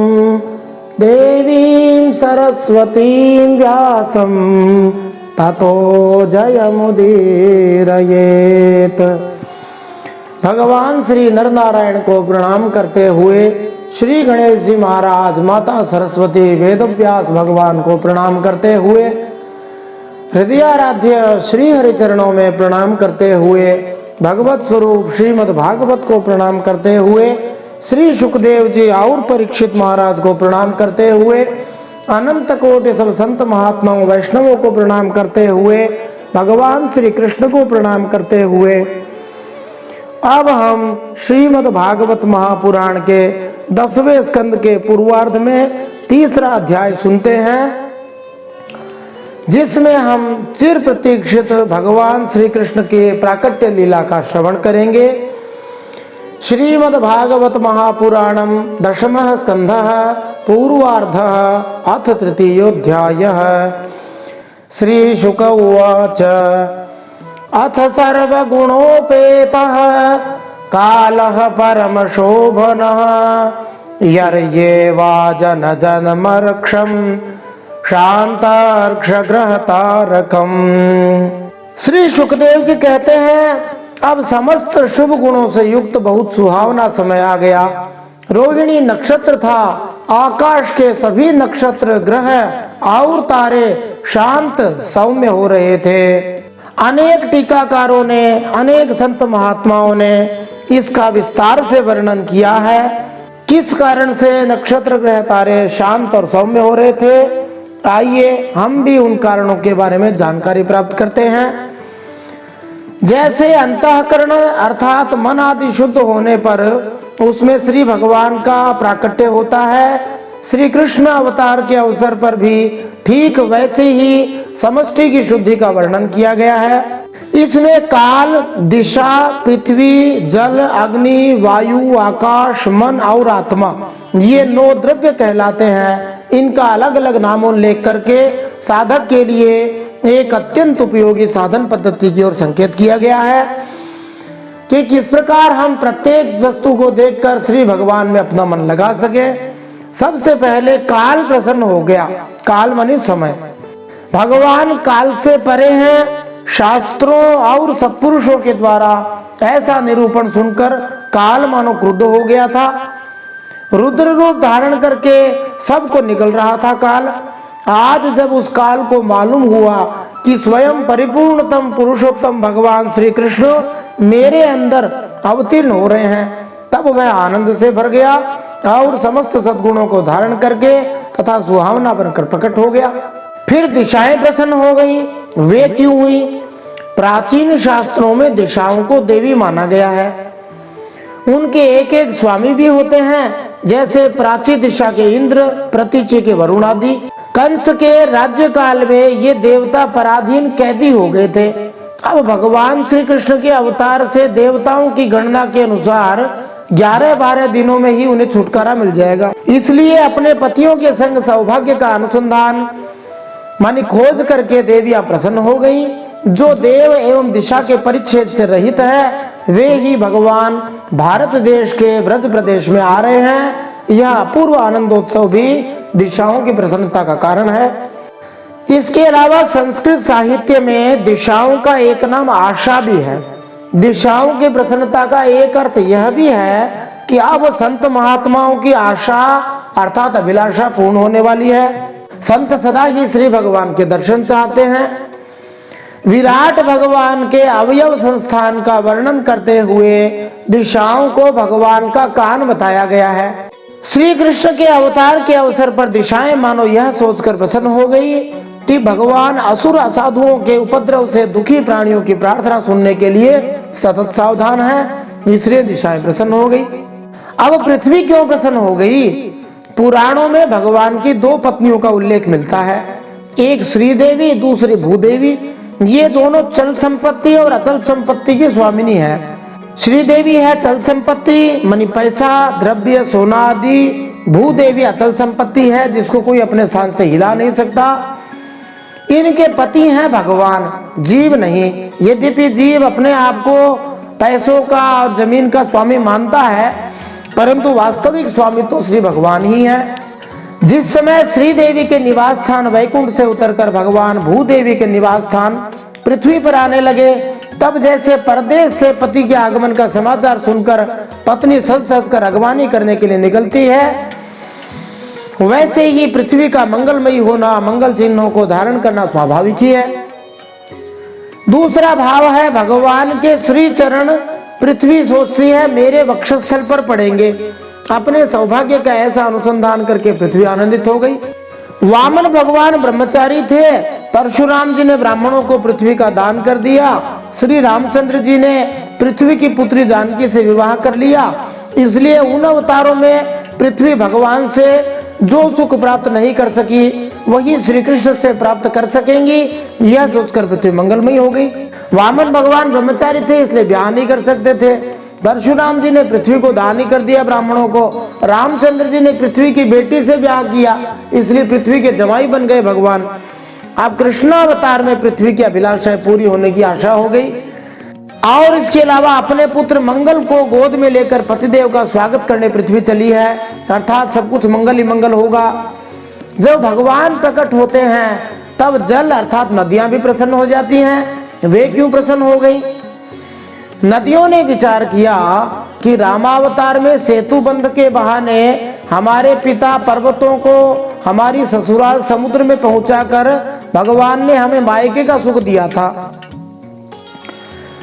Speaker 1: देवीं सरस्वतीं व्यासं ततो जयमुदीरयेत्। भगवान श्री नर नारायण को प्रणाम करते हुए श्री गणेश जी महाराज, माता सरस्वती, वेद व्यास भगवान को प्रणाम करते हुए, हृदयाराध्य श्री हरि चरणों में प्रणाम करते हुए, भगवत स्वरूप श्रीमद् भागवत को प्रणाम करते हुए, श्री सुखदेव जी और परीक्षित महाराज को प्रणाम करते हुए, अनंत कोटि सब संत महात्माओं वैष्णवों को प्रणाम करते हुए, भगवान श्री कृष्ण को प्रणाम करते हुए, अब हम श्रीमद् भागवत महापुराण के 10वें स्कंद के पूर्वार्ध में तीसरा अध्याय सुनते हैं, जिसमें हम चिर प्रतीक्षित भगवान श्री कृष्ण के प्राकट्य लीला का श्रवण करेंगे। श्रीमद् भागवत महापुराणम 10वां स्कंधः पूर्वार्धः अथ तृतीयोऽध्यायः। श्री शुक उवाच अथ सर्वगुणोपेतः कालः परमशोभनः यर्येवा जनजनमर्क्षं शांतार्क्षग्रहतारकम। श्री सुखदेव जी कहते हैं, अब समस्त शुभ गुणों से युक्त बहुत सुहावना समय आ गया। रोहिणी नक्षत्र था, आकाश के सभी नक्षत्र, ग्रह और तारे शांत सौम्य हो रहे थे। अनेक टीकाकारों ने, अनेक संत महात्माओं ने इसका विस्तार से वर्णन किया है। किस कारण से नक्षत्र, ग्रह, तारे शांत और सौम्य हो रहे थे, आइए हम भी उन कारणों के बारे में जानकारी प्राप्त करते हैं। जैसे अंतःकरण अर्थात मन आदि शुद्ध होने पर उसमें श्री भगवान का प्राकट्य होता है, श्री कृष्ण अवतार के अवसर पर भी ठीक वैसे ही समष्टि की शुद्धि का वर्णन किया गया है। इसमें काल, दिशा, पृथ्वी, जल, अग्नि, वायु, आकाश, मन और आत्मा, ये 9 द्रव्य कहलाते हैं। इनका अलग अलग नामों लेख करके साधक के लिए एक अत्यंत उपयोगी साधन पद्धति की ओर संकेत किया गया है कि किस प्रकार हम प्रत्येक वस्तु को देखकर श्री भगवान में अपना मन लगा सके। सबसे पहले काल प्रसन्न हो गया। काल माने समय। भगवान काल से परे हैं। शास्त्रों और सत्पुरुषों के द्वारा ऐसा निरूपण सुनकर काल मानो क्रुद्ध हो गया था। रुद्र रूप धारण करके सबको निकल रहा था काल। आज जब उस काल को मालूम हुआ कि स्वयं परिपूर्णतम पुरुषोत्तम भगवान श्री कृष्ण मेरे अंदर अवतीर्ण हो रहे हैं, तब वह आनंद से भर गया और समस्त सद्गुणों को धारण करके तथा सुहावना बनकर प्रकट हो गया। फिर दिशाएं प्रसन्न हो गई। वे क्यों हुई? प्राचीन शास्त्रों में दिशाओं को देवी माना गया है। उनके एक एक स्वामी भी होते हैं, जैसे प्राची दिशा के इंद्र, प्रतीची के वरुण आदि। कंस के राज्य काल में ये देवता पराधीन कैदी हो गए थे। अब भगवान श्री कृष्ण के अवतार से देवताओं की गणना के अनुसार 11-12 दिनों में ही उन्हें छुटकारा मिल जाएगा। इसलिए अपने पतियों के संग सौभाग्य का अनुसंधान मानी खोज करके देवियां प्रसन्न हो गई। जो देव एवं दिशा के परिच्छेद से रहित है, वे ही भगवान भारत देश के ब्रज प्रदेश में आ रहे हैं। यह अपूर्व आनंदोत्सव भी दिशाओं की प्रसन्नता का कारण है। इसके अलावा संस्कृत साहित्य में दिशाओं का एक नाम आशा भी है। दिशाओं की प्रसन्नता का एक अर्थ यह भी है कि अब संत महात्माओं की आशा अर्थात अभिलाषा पूर्ण होने वाली है। संत सदा ही श्री भगवान के दर्शन चाहते हैं। विराट भगवान के अवयव संस्थान का वर्णन करते हुए दिशाओं को भगवान का कान बताया गया है। श्री कृष्ण के अवतार के अवसर पर दिशाएं मानो यह सोचकर प्रसन्न हो गई कि भगवान असुर असाधुओं के उपद्रव से दुखी प्राणियों की प्रार्थना सुनने के लिए सतत सावधान है। इसलिए दिशाएं प्रसन्न हो गई। अब पृथ्वी क्यों प्रसन्न हो गई? पुराणों में भगवान की 2 पत्नियों का उल्लेख मिलता है, एक श्रीदेवी, दूसरी भूदेवी। ये दोनों चल संपत्ति और अचल संपत्ति की स्वामिनी है। श्रीदेवी है चल संपत्ति मानी पैसा, द्रव्य, सोना आदि। भूदेवी अचल संपत्ति है जिसको कोई अपने स्थान से हिला नहीं सकता। इनके पति हैं भगवान, जीव नहीं। यद्यपि जीव अपने आप को पैसों का और जमीन का स्वामी मानता है, परंतु वास्तविक स्वामी तो श्री भगवान ही है। जिस समय श्री देवी के निवास स्थान वैकुंठ से उतरकर भगवान भूदेवी के निवास स्थान पृथ्वी पर आने लगे, तब जैसे परदेश से पति के आगमन का समाचार सुनकर पत्नी सज सज कर अगवानी करने के लिए निकलती है, वैसे ही पृथ्वी का मंगलमयी होना, मंगल चिन्हों को धारण करना स्वाभाविक ही है। दूसरा भाव है भगवान के श्री चरण। पृथ्वी सोचती है मेरे वक्षस्थल पर पड़ेंगे। अपने सौभाग्य का ऐसा अनुसंधान करके पृथ्वी आनंदित हो गई। वामन भगवान ब्रह्मचारी थे। परशुराम जी ने ब्राह्मणों को पृथ्वी का दान कर दिया। श्री रामचंद्र जी ने पृथ्वी की पुत्री जानकी से विवाह कर लिया। इसलिए उन अवतारों में पृथ्वी भगवान से जो सुख प्राप्त नहीं कर सकी, वही श्री कृष्ण से प्राप्त कर सकेंगी, यह सोचकर पृथ्वी मंगलमयी हो गई। वामन भगवान ब्रह्मचारी थे, इसलिए ब्याह नहीं कर सकते थे। परशुराम जी ने पृथ्वी को दान ही कर दिया ब्राह्मणों को। रामचंद्र जी ने पृथ्वी की बेटी से ब्याह किया, इसलिए पृथ्वी के जमाई बन गए भगवान। अब कृष्णावतार में पृथ्वी की अभिलाषाएं पूरी होने की आशा हो गई। और इसके अलावा अपने पुत्र मंगल को गोद में लेकर पतिदेव का स्वागत करने पृथ्वी चली है, अर्थात सब कुछ मंगल ही मंगल होगा। जब भगवान प्रकट होते हैं तब जल अर्थात नदियां भी प्रसन्न हो जाती हैं। वे क्यों प्रसन्न हो गई? नदियों ने विचार किया कि रामावतार में सेतु बंध के बहाने हमारे पिता पर्वतों को हमारी ससुराल समुद्र में पहुंचाकर भगवान ने हमें मायके का सुख दिया था।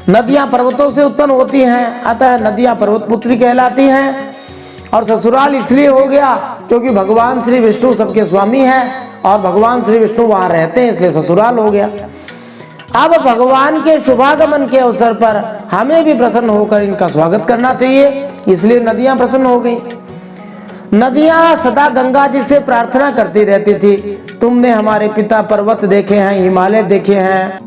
Speaker 1: नदियां पर्वतों से उत्पन्न होती हैं, अतः नदियां पर्वत पुत्री कहलाती हैं। और ससुराल इसलिए हो गया क्योंकि भगवान श्री विष्णु सबके स्वामी हैं और भगवान श्री विष्णु वहां रहते हैं, इसलिए ससुराल हो गया। अब भगवान के शुभागमन के अवसर पर हमें भी प्रसन्न होकर इनका स्वागत करना चाहिए, इसलिए नदियां प्रसन्न हो गई। नदियां सदा गंगा जी से प्रार्थना करती रहती थी, तुमने हमारे पिता पर्वत देखे हैं, हिमालय देखे हैं,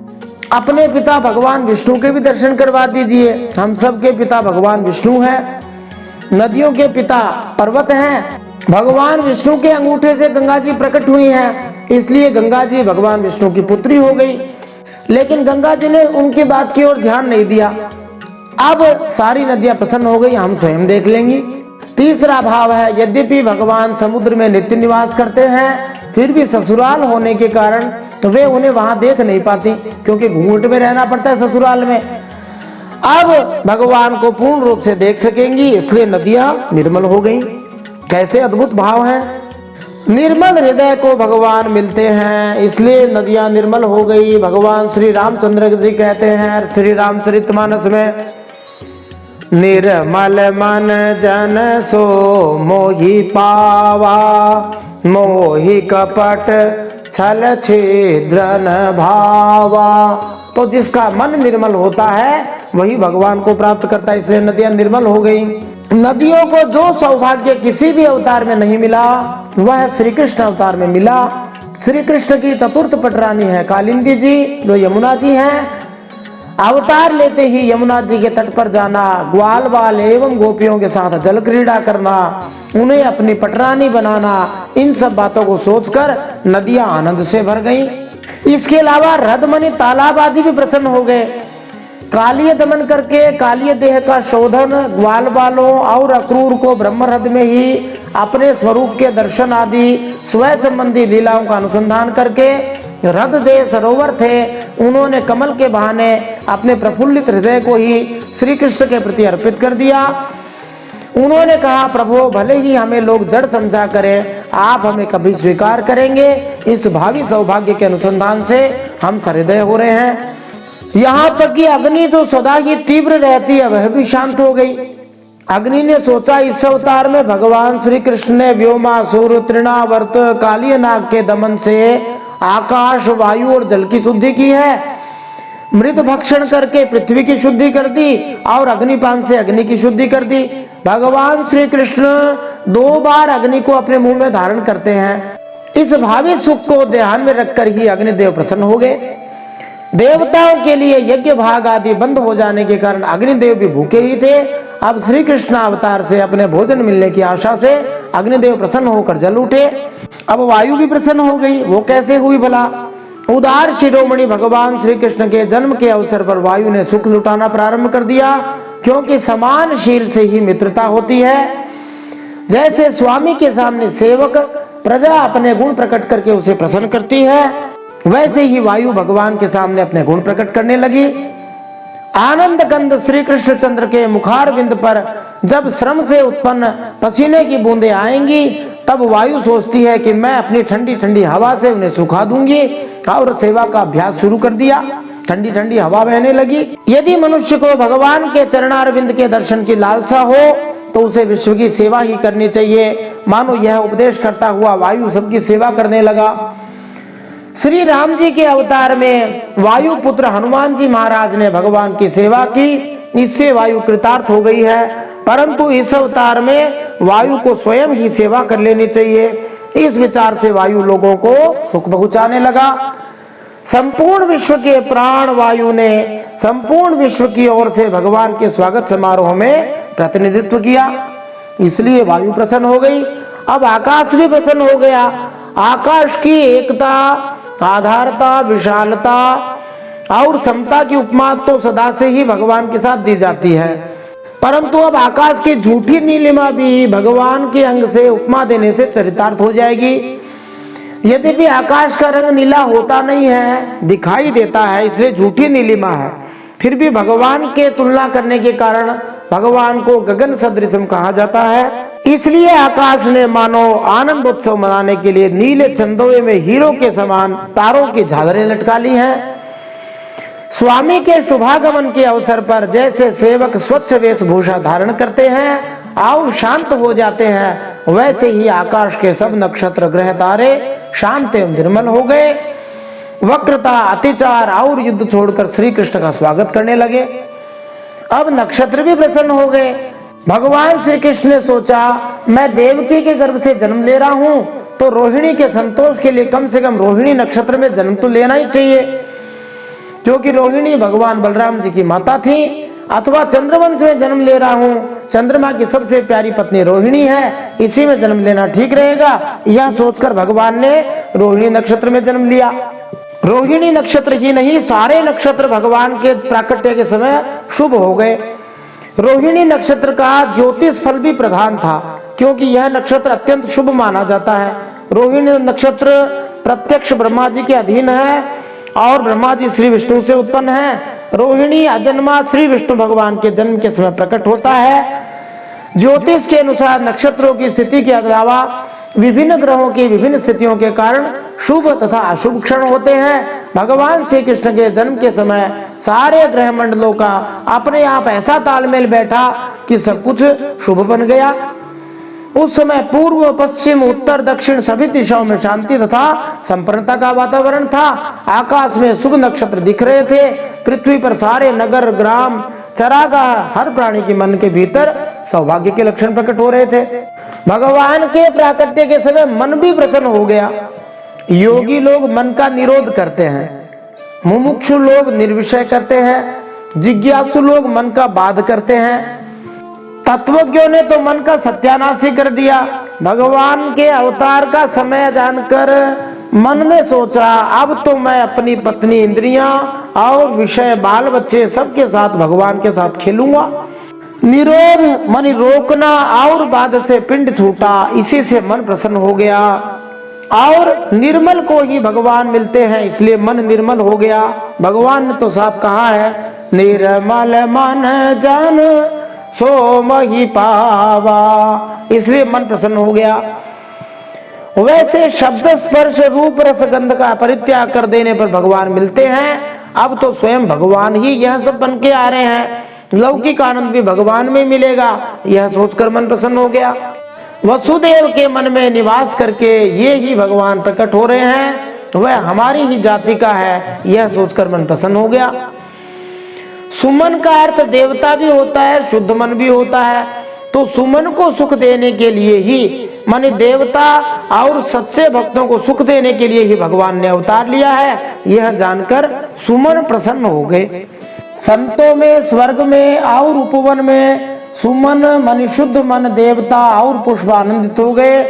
Speaker 1: अपने पिता भगवान विष्णु के भी दर्शन करवा दीजिए। हम सब के पिता भगवान विष्णु हैं, नदियों के पिता पर्वत हैं। भगवान विष्णु के अंगूठे से गंगा जी प्रकट हुई हैं, इसलिए गंगा जी भगवान विष्णु की पुत्री हो गई। लेकिन गंगा जी ने उनकी बात की ओर ध्यान नहीं दिया। अब सारी नदियां प्रसन्न हो गई, हम स्वयं देख लेंगी। तीसरा भाव है यद्यपि भगवान समुद्र में नित्य निवास करते हैं, फिर भी ससुराल होने के कारण तो वे उन्हें वहां देख नहीं पाती, क्योंकि घूंघट में रहना पड़ता है ससुराल में। अब भगवान को पूर्ण रूप से देख सकेंगी, इसलिए नदियां निर्मल हो गईं। कैसे अद्भुत भाव है। निर्मल हृदय को भगवान मिलते हैं, इसलिए नदियां निर्मल हो गई। भगवान श्री रामचंद्र जी कहते हैं श्री रामचरितमानस में, निर्मल मन जन सो मोहि पावा, मोहि कपट छल छिद्रन भावा। तो जिसका मन निर्मल होता है वही भगवान को प्राप्त करता है, इसलिए नदियां निर्मल हो गई। नदियों को जो सौभाग्य किसी भी अवतार में नहीं मिला, वह श्री कृष्ण अवतार में मिला। श्री कृष्ण की चतुर्थ पटरानी है कालिंदी जी, जो यमुना जी हैं। अवतार लेते ही यमुना जी के तट पर जाना, ग्वाल बाल एवं गोपियों के साथ जल क्रीड़ा करना, उन्हें अपनी पटरानी बनाना, इन सब बातों को सोचकर नदियां आनंद से भर गईं। इसके अलावा रदमणि तालाब आदि भी प्रसन्न हो गए। कालिय दमन करके कालिय देह का शोधन, ग्वाल बालों और अक्रूर को ब्रह्मरथ में ही अपने स्वरूप के दर्शन आदि स्वयं संबंधी लीलाओं का अनुसंधान करके रद देह सरोवर थे, उन्होंने कमल के बहाने अपने प्रफुल्लित हृदय को ही श्री कृष्ण के प्रति अर्पित कर दिया। उन्होंने कहा, प्रभु भले ही हमें लोग जड़ समझा करें, आप हमें कभी स्वीकार करेंगे। इस भावी सौभाग्य के अनुसंधान से हम सहृदय हो रहे हैं। यहाँ तक कि अग्नि जो सदा ही तीव्र रहती है, वह भी शांत हो गई। अग्नि ने सोचा, इस अवतार में भगवान श्री कृष्ण ने व्योमासुर, तृणावर्त, कालिय नाग के दमन से आकाश, वायु और जल की शुद्धि की है, मृद भक्षण करके पृथ्वी की शुद्धि कर दी और अग्निपान से अग्नि की शुद्धि कर दी। भगवान श्री कृष्ण 2 बार अग्नि को अपने मुंह में धारण करते हैं। इस भावी सुख को ध्यान में रखकर ही अग्निदेव प्रसन्न हो गए। देवताओं के लिए यज्ञ भाग आदि बंद हो जाने के कारण अग्निदेव भी भूखे ही थे। अब श्री कृष्ण अवतार से अपने भोजन मिलने की आशा से अग्निदेव प्रसन्न होकर जल उठे। अब वायु भी प्रसन्न हो गई। वो कैसे हुई भला? उदार शिरोमणि भगवान श्री कृष्ण के जन्म के अवसर पर वायु ने सुख लुटाना प्रारंभ कर दिया, क्योंकि समानशील से ही मित्रता होती है। जैसे स्वामी के सामने सेवक प्रजा अपने गुण प्रकट करके उसे प्रसन्न करती है, वैसे ही वायु भगवान के सामने अपने गुण प्रकट करने लगी। आनंद कंद श्री कृष्ण चंद्र के मुखार बिंद पर जब श्रम से उत्पन्न पसीने की बूंदें आएंगी, तब वायु सोचती है कि मैं अपनी ठंडी ठंडी हवा से उन्हें सुखा दूंगी, और सेवा का अभ्यास शुरू कर दिया। ठंडी ठंडी हवा बहने लगी। यदि मनुष्य को भगवान के चरणारविंद के दर्शन की लालसा हो तो उसे विश्व की सेवा ही करनी चाहिए। मानो यह उपदेश करता हुआ वायु सबकी सेवा करने लगा। श्री राम जी के अवतार में वायु पुत्र हनुमान जी महाराज ने भगवान की सेवा की, इससे वायु कृतार्थ हो गई है। परंतु इस अवतार में वायु को स्वयं ही सेवा कर लेनी चाहिए। इस विचार से वायु लोगों को सुख पहुंचाने लगा। संपूर्ण विश्व के प्राण वायु ने संपूर्ण विश्व की ओर से भगवान के स्वागत समारोह में प्रतिनिधित्व किया, इसलिए वायु प्रसन्न हो गई। अब आकाश भी प्रसन्न हो गया। आकाश की एकता, आधारता, विशालता और समता की उपमा तो सदा से ही भगवान के साथ दी जाती है, परंतु अब आकाश की झूठी नीलिमा भी भगवान के अंग से उपमा देने से चरितार्थ हो जाएगी। यद्यपि आकाश का रंग नीला होता नहीं है, दिखाई देता है, इसलिए झूठी नीलिमा है, फिर भी भगवान के तुलना करने के कारण भगवान को गगन सदृशम कहा जाता है। इसलिए आकाश ने मानो आनंद उत्सव मनाने के लिए नीले चंदोए में हीरो के समान तारों की झालरें लटका ली हैं। स्वामी के शुभागमन के अवसर पर जैसे सेवक स्वच्छ वेशभूषा धारण करते हैं और शांत हो जाते हैं, वैसे ही आकाश के सब नक्षत्र, ग्रह, तारे शांत एवं निर्मल हो गए। वक्रता, अतिचार और युद्ध छोड़कर श्री कृष्ण का स्वागत करने लगे। अब नक्षत्र भी प्रसन्न हो गए। भगवान श्री कृष्ण ने सोचा, मैं देवकी के गर्भ से जन्म ले रहा हूं, तो रोहिणी के संतोष के लिए कम से कम रोहिणी नक्षत्र में जन्म तो लेना ही चाहिए, क्योंकि रोहिणी भगवान बलराम जी की माता थी। अथवा चंद्रवंश में जन्म ले रहा हूं, चंद्रमा की सबसे प्यारी पत्नी रोहिणी है, इसी में जन्म लेना ठीक रहेगा। यह सोचकर भगवान ने रोहिणी नक्षत्र में जन्म लिया। रोहिणी नक्षत्र ही नहीं, सारे नक्षत्र भगवान के प्राकट्य के समय शुभ हो गए। रोहिणी नक्षत्र का ज्योतिष फल भी प्रधान था, क्योंकि यह नक्षत्र अत्यंत शुभ माना जाता है। रोहिणी नक्षत्र प्रत्यक्ष ब्रह्मा जी के अधीन है और ब्रह्मा जी श्री विष्णु से उत्पन्न है। रोहिणी अजन्मा श्री विष्णु भगवान के जन्म के समय प्रकट होता है। ज्योतिष के अनुसार नक्षत्रों की स्थिति के अलावा विभिन्न ग्रहों की विभिन्न स्थितियों के कारण शुभ तथा अशुभ क्षण होते हैं। भगवान श्री कृष्ण के जन्म के समय सारे ग्रह मंडलों का अपने आप ऐसा तालमेल बैठा कि सब कुछ शुभ बन गया। उस समय पूर्व, पश्चिम, उत्तर, दक्षिण सभी दिशाओं में शांति तथा संपन्नता का वातावरण था। आकाश में शुभ नक्षत्र दिख रहे थे। पृथ्वी पर सारे नगर, ग्राम, चरागाह, हर प्राणी के मन के भीतर सौभाग्य के लक्षण प्रकट हो रहे थे। भगवान के प्राकट्य के समय मन भी प्रसन्न हो गया। योगी लोग मन का निरोध करते हैं, मुमुक्षु लोग निर्विषय करते हैं, जिज्ञासु लोग मन का बाध करते हैं। तत्वज्ञों ने तो मन का सत्यानाश ही कर दिया। भगवान के अवतार का समय जानकर मन ने सोचा, अब तो मैं अपनी पत्नी, इंद्रियां और विषय, बाल बच्चे सबके साथ भगवान के साथ खेलूंगा। निरोध मानी रोकना और बाध से पिंड छूटा, इसी से मन प्रसन्न हो गया। और निर्मल को ही भगवान मिलते हैं, इसलिए मन निर्मल हो गया। भगवान ने तो साफ कहा है, निर्मल मन जान सो मही पावा, इसलिए मन प्रसन्न हो गया। वैसे शब्द, स्पर्श, रूप, रस, गंध का परित्याग कर देने पर भगवान मिलते हैं। अब तो स्वयं भगवान ही यह सब बन के आ रहे हैं, लौकिक आनंद भी भगवान में मिलेगा, यह सोचकर मन प्रसन्न हो गया। वसुदेव के मन में निवास करके ये ही भगवान प्रकट हो रहे हैं, वह हमारी ही जाति का है, यह सोचकर मन प्रसन्न हो गया। सुमन का अर्थ देवता भी होता है, शुद्ध मन भी होता है। तो सुमन को सुख देने के लिए ही, माने देवता और सच्चे भक्तों को सुख देने के लिए ही भगवान ने अवतार लिया है, यह जानकर सुमन प्रसन्न हो गए। संतों में, स्वर्ग में और उपवन में सुमन मन, शुद्ध मन, देवता और पुष्प आनंदित हो गए।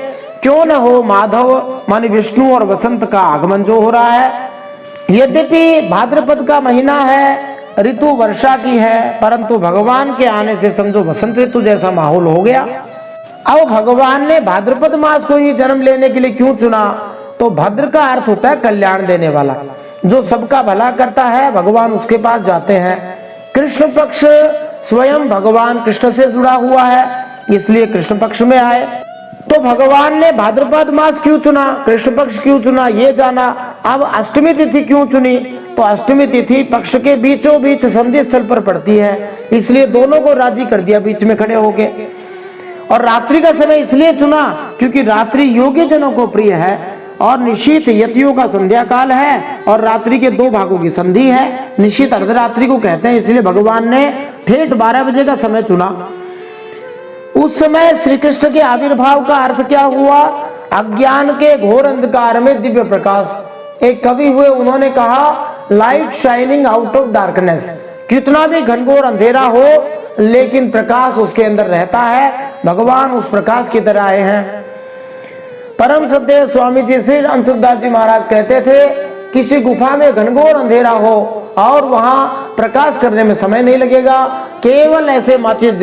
Speaker 1: क्यों न हो माधव माने विष्णु और वसंत का आगमन जो हो रहा है। यद्यपि भाद्रपद का महीना है, ऋतु वर्षा की है, परंतु भगवान के आने से समझो वसंत ऋतु जैसा माहौल हो गया। अब भगवान ने भाद्रपद मास को ही जन्म लेने के लिए क्यों चुना? तो भद्र का अर्थ होता है कल्याण देने वाला, जो सबका भला करता है, भगवान उसके पास जाते हैं। कृष्ण पक्ष स्वयं भगवान कृष्ण से जुड़ा हुआ है, इसलिए कृष्ण पक्ष में आए। तो भगवान ने भाद्रपद मास क्यों चुना, कृष्ण पक्ष क्यों चुना, ये जाना। अब अष्टमी तिथि क्यों चुनी? तो अष्टमी तिथि पक्ष के बीचों बीच संधि स्थल पर पड़ती है, इसलिए दोनों को राजी कर दिया बीच में खड़े होके। और रात्रि का समय इसलिए चुना क्योंकि रात्रि योगी जनों को प्रिय है और निशीथ यतियों का संध्या काल है, और रात्रि के 2 भागों की संधि है। निशीथ अर्धरात्रि को कहते हैं, इसलिए भगवान ने ठेठ 12 बजे का समय चुना। उस समय श्री कृष्ण के आविर्भाव का अर्थ क्या हुआ? अज्ञान के घोर अंधकार में दिव्य प्रकाश। एक कवि हुए, उन्होंने कहा light shining out of darkness. कितना भी घनघोर अंधेरा हो लेकिन प्रकाश उसके अंदर रहता है, भगवान उस प्रकाश की तरह आए हैं। परम सत्य स्वामी जी श्री अंशुदास जी महाराज कहते थे, किसी गुफा में घनघोर अंधेरा हो और वहां प्रकाश करने में समय नहीं लगेगा, केवल ऐसे माचिस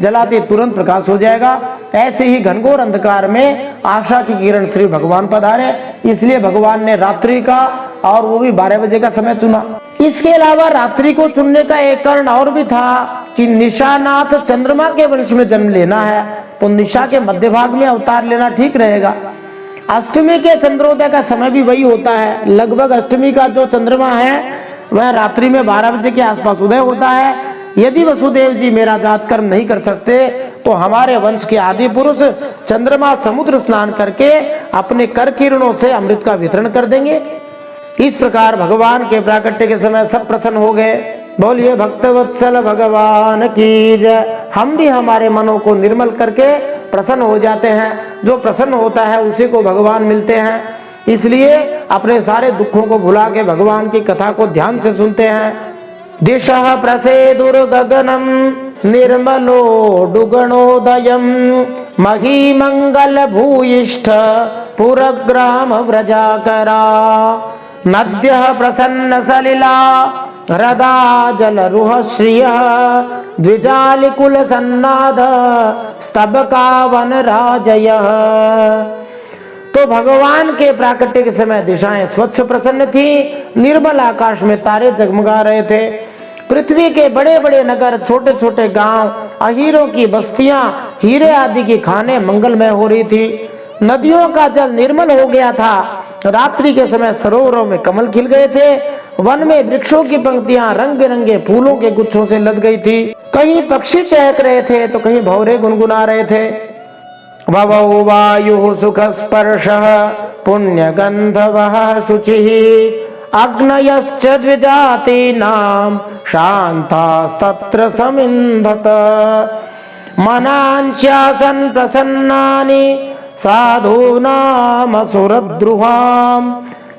Speaker 1: जलाते तुरंत प्रकाश हो जाएगा। ऐसे ही घनघोर अंधकार में आशा की किरण श्री भगवान पधारे, इसलिए भगवान ने रात्रि का और वो भी 12 बजे का समय चुना। इसके अलावा रात्रि को चुनने का एक कारण और भी था कि निशानाथ चंद्रमा के वंश में जन्म लेना है, तो निशा के मध्य भाग में अवतार लेना ठीक रहेगा। अष्टमी के चंद्रोदय का समय भी वही होता है, लगभग अष्टमी का जो चंद्रमा है वह रात्रि में 12 बजे के आसपास उदय होता है। यदि वसुदेव जी मेरा जात कर्म नहीं कर सकते तो हमारे वंश के आदि पुरुष चंद्रमा समुद्र स्नान करके अपने कर किरणों से अमृत का वितरण कर देंगे। इस प्रकार भगवान के प्राकट्य के समय सब प्रसन्न हो गए। बोलिए भक्तवत्सल भगवान की जय। हम भी हमारे मनों को निर्मल करके प्रसन्न हो जाते हैं, जो प्रसन्न होता है उसी को भगवान मिलते हैं। इसलिए अपने सारे दुखों को भुला के भगवान की कथा को ध्यान से सुनते हैं। दिशः प्रसेदुर्गगनम निर्मलो डुगणोदयम महीमंगल भूयिष्ठ पुरग्राम व्रजाकरा नद्यः प्रसन्न सलिला हृदा जलरुह श्रिय द्विजालिकुल सन्नाद स्तबका वन राजयः। तो भगवान के प्राकट्य के समय दिशाएं स्वच्छ प्रसन्न थी, निर्मल आकाश में तारे जगमगा रहे थे। पृथ्वी के बड़े बड़े नगर, छोटे छोटे गांव, अहीरों की बस्तियां, हीरे आदि की खानें मंगलमय हो रही थी। नदियों का जल निर्मल हो गया था। रात्रि के समय सरोवरों में कमल खिल गए थे। वन में वृक्षों की पंक्तियां रंग बिरंगे फूलों के गुच्छों से लद गई थी। कहीं पक्षी चहक रहे थे तो कहीं भंवरे गुनगुना रहे थे। ववौ वायुः सुख स्पर्शः पुण्य गंधवः शुचिः अग्नयश्च द्विजातीनां शान्तास्तत्र समिन्धत मनांस्यासन् प्रसन्नानि साधूनाम् असुरद्रुहाम्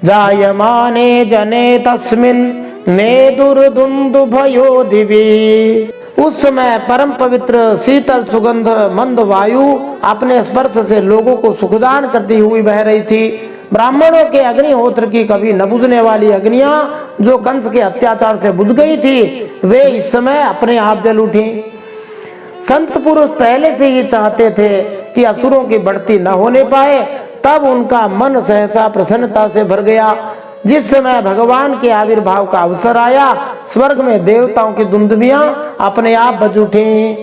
Speaker 1: जायमाने जने तस्मिन् नेदुर्दुन्दुभयो दिवि। उस समय परम पवित्र शीतल सुगंध मंद वायु अपने स्पर्श से लोगों को सुखदान करती हुई बह रही थी। ब्राह्मणों के अग्निहोत्र की कभी न बुझने वाली अग्नियां जो कंस के अत्याचार से बुझ गई थी, वे इस समय अपने आप जल उठी। संत पुरुष पहले से ही चाहते थे कि असुरों की बढ़ती न होने पाए, तब उनका मन सहसा प्रसन्नता से भर गया। जिस समय भगवान के आविर्भाव का अवसर आया, स्वर्ग में देवताओं की दुंदुभियां अपने आप बज उठी।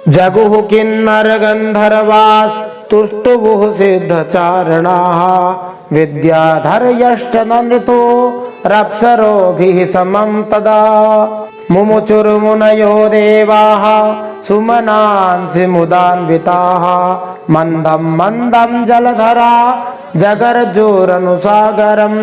Speaker 1: जगुः किन्नर गंधर्वास तुष्टुवुः सिद्धचारणाः विद्याधर यश्च नृतो रप्सरोभिः समं तदा मुमुचुर्मुनयो देवाः सुमनांसि मुदान्विताः मंदं मंदं जलधरा जगर्जोरनुसागरम।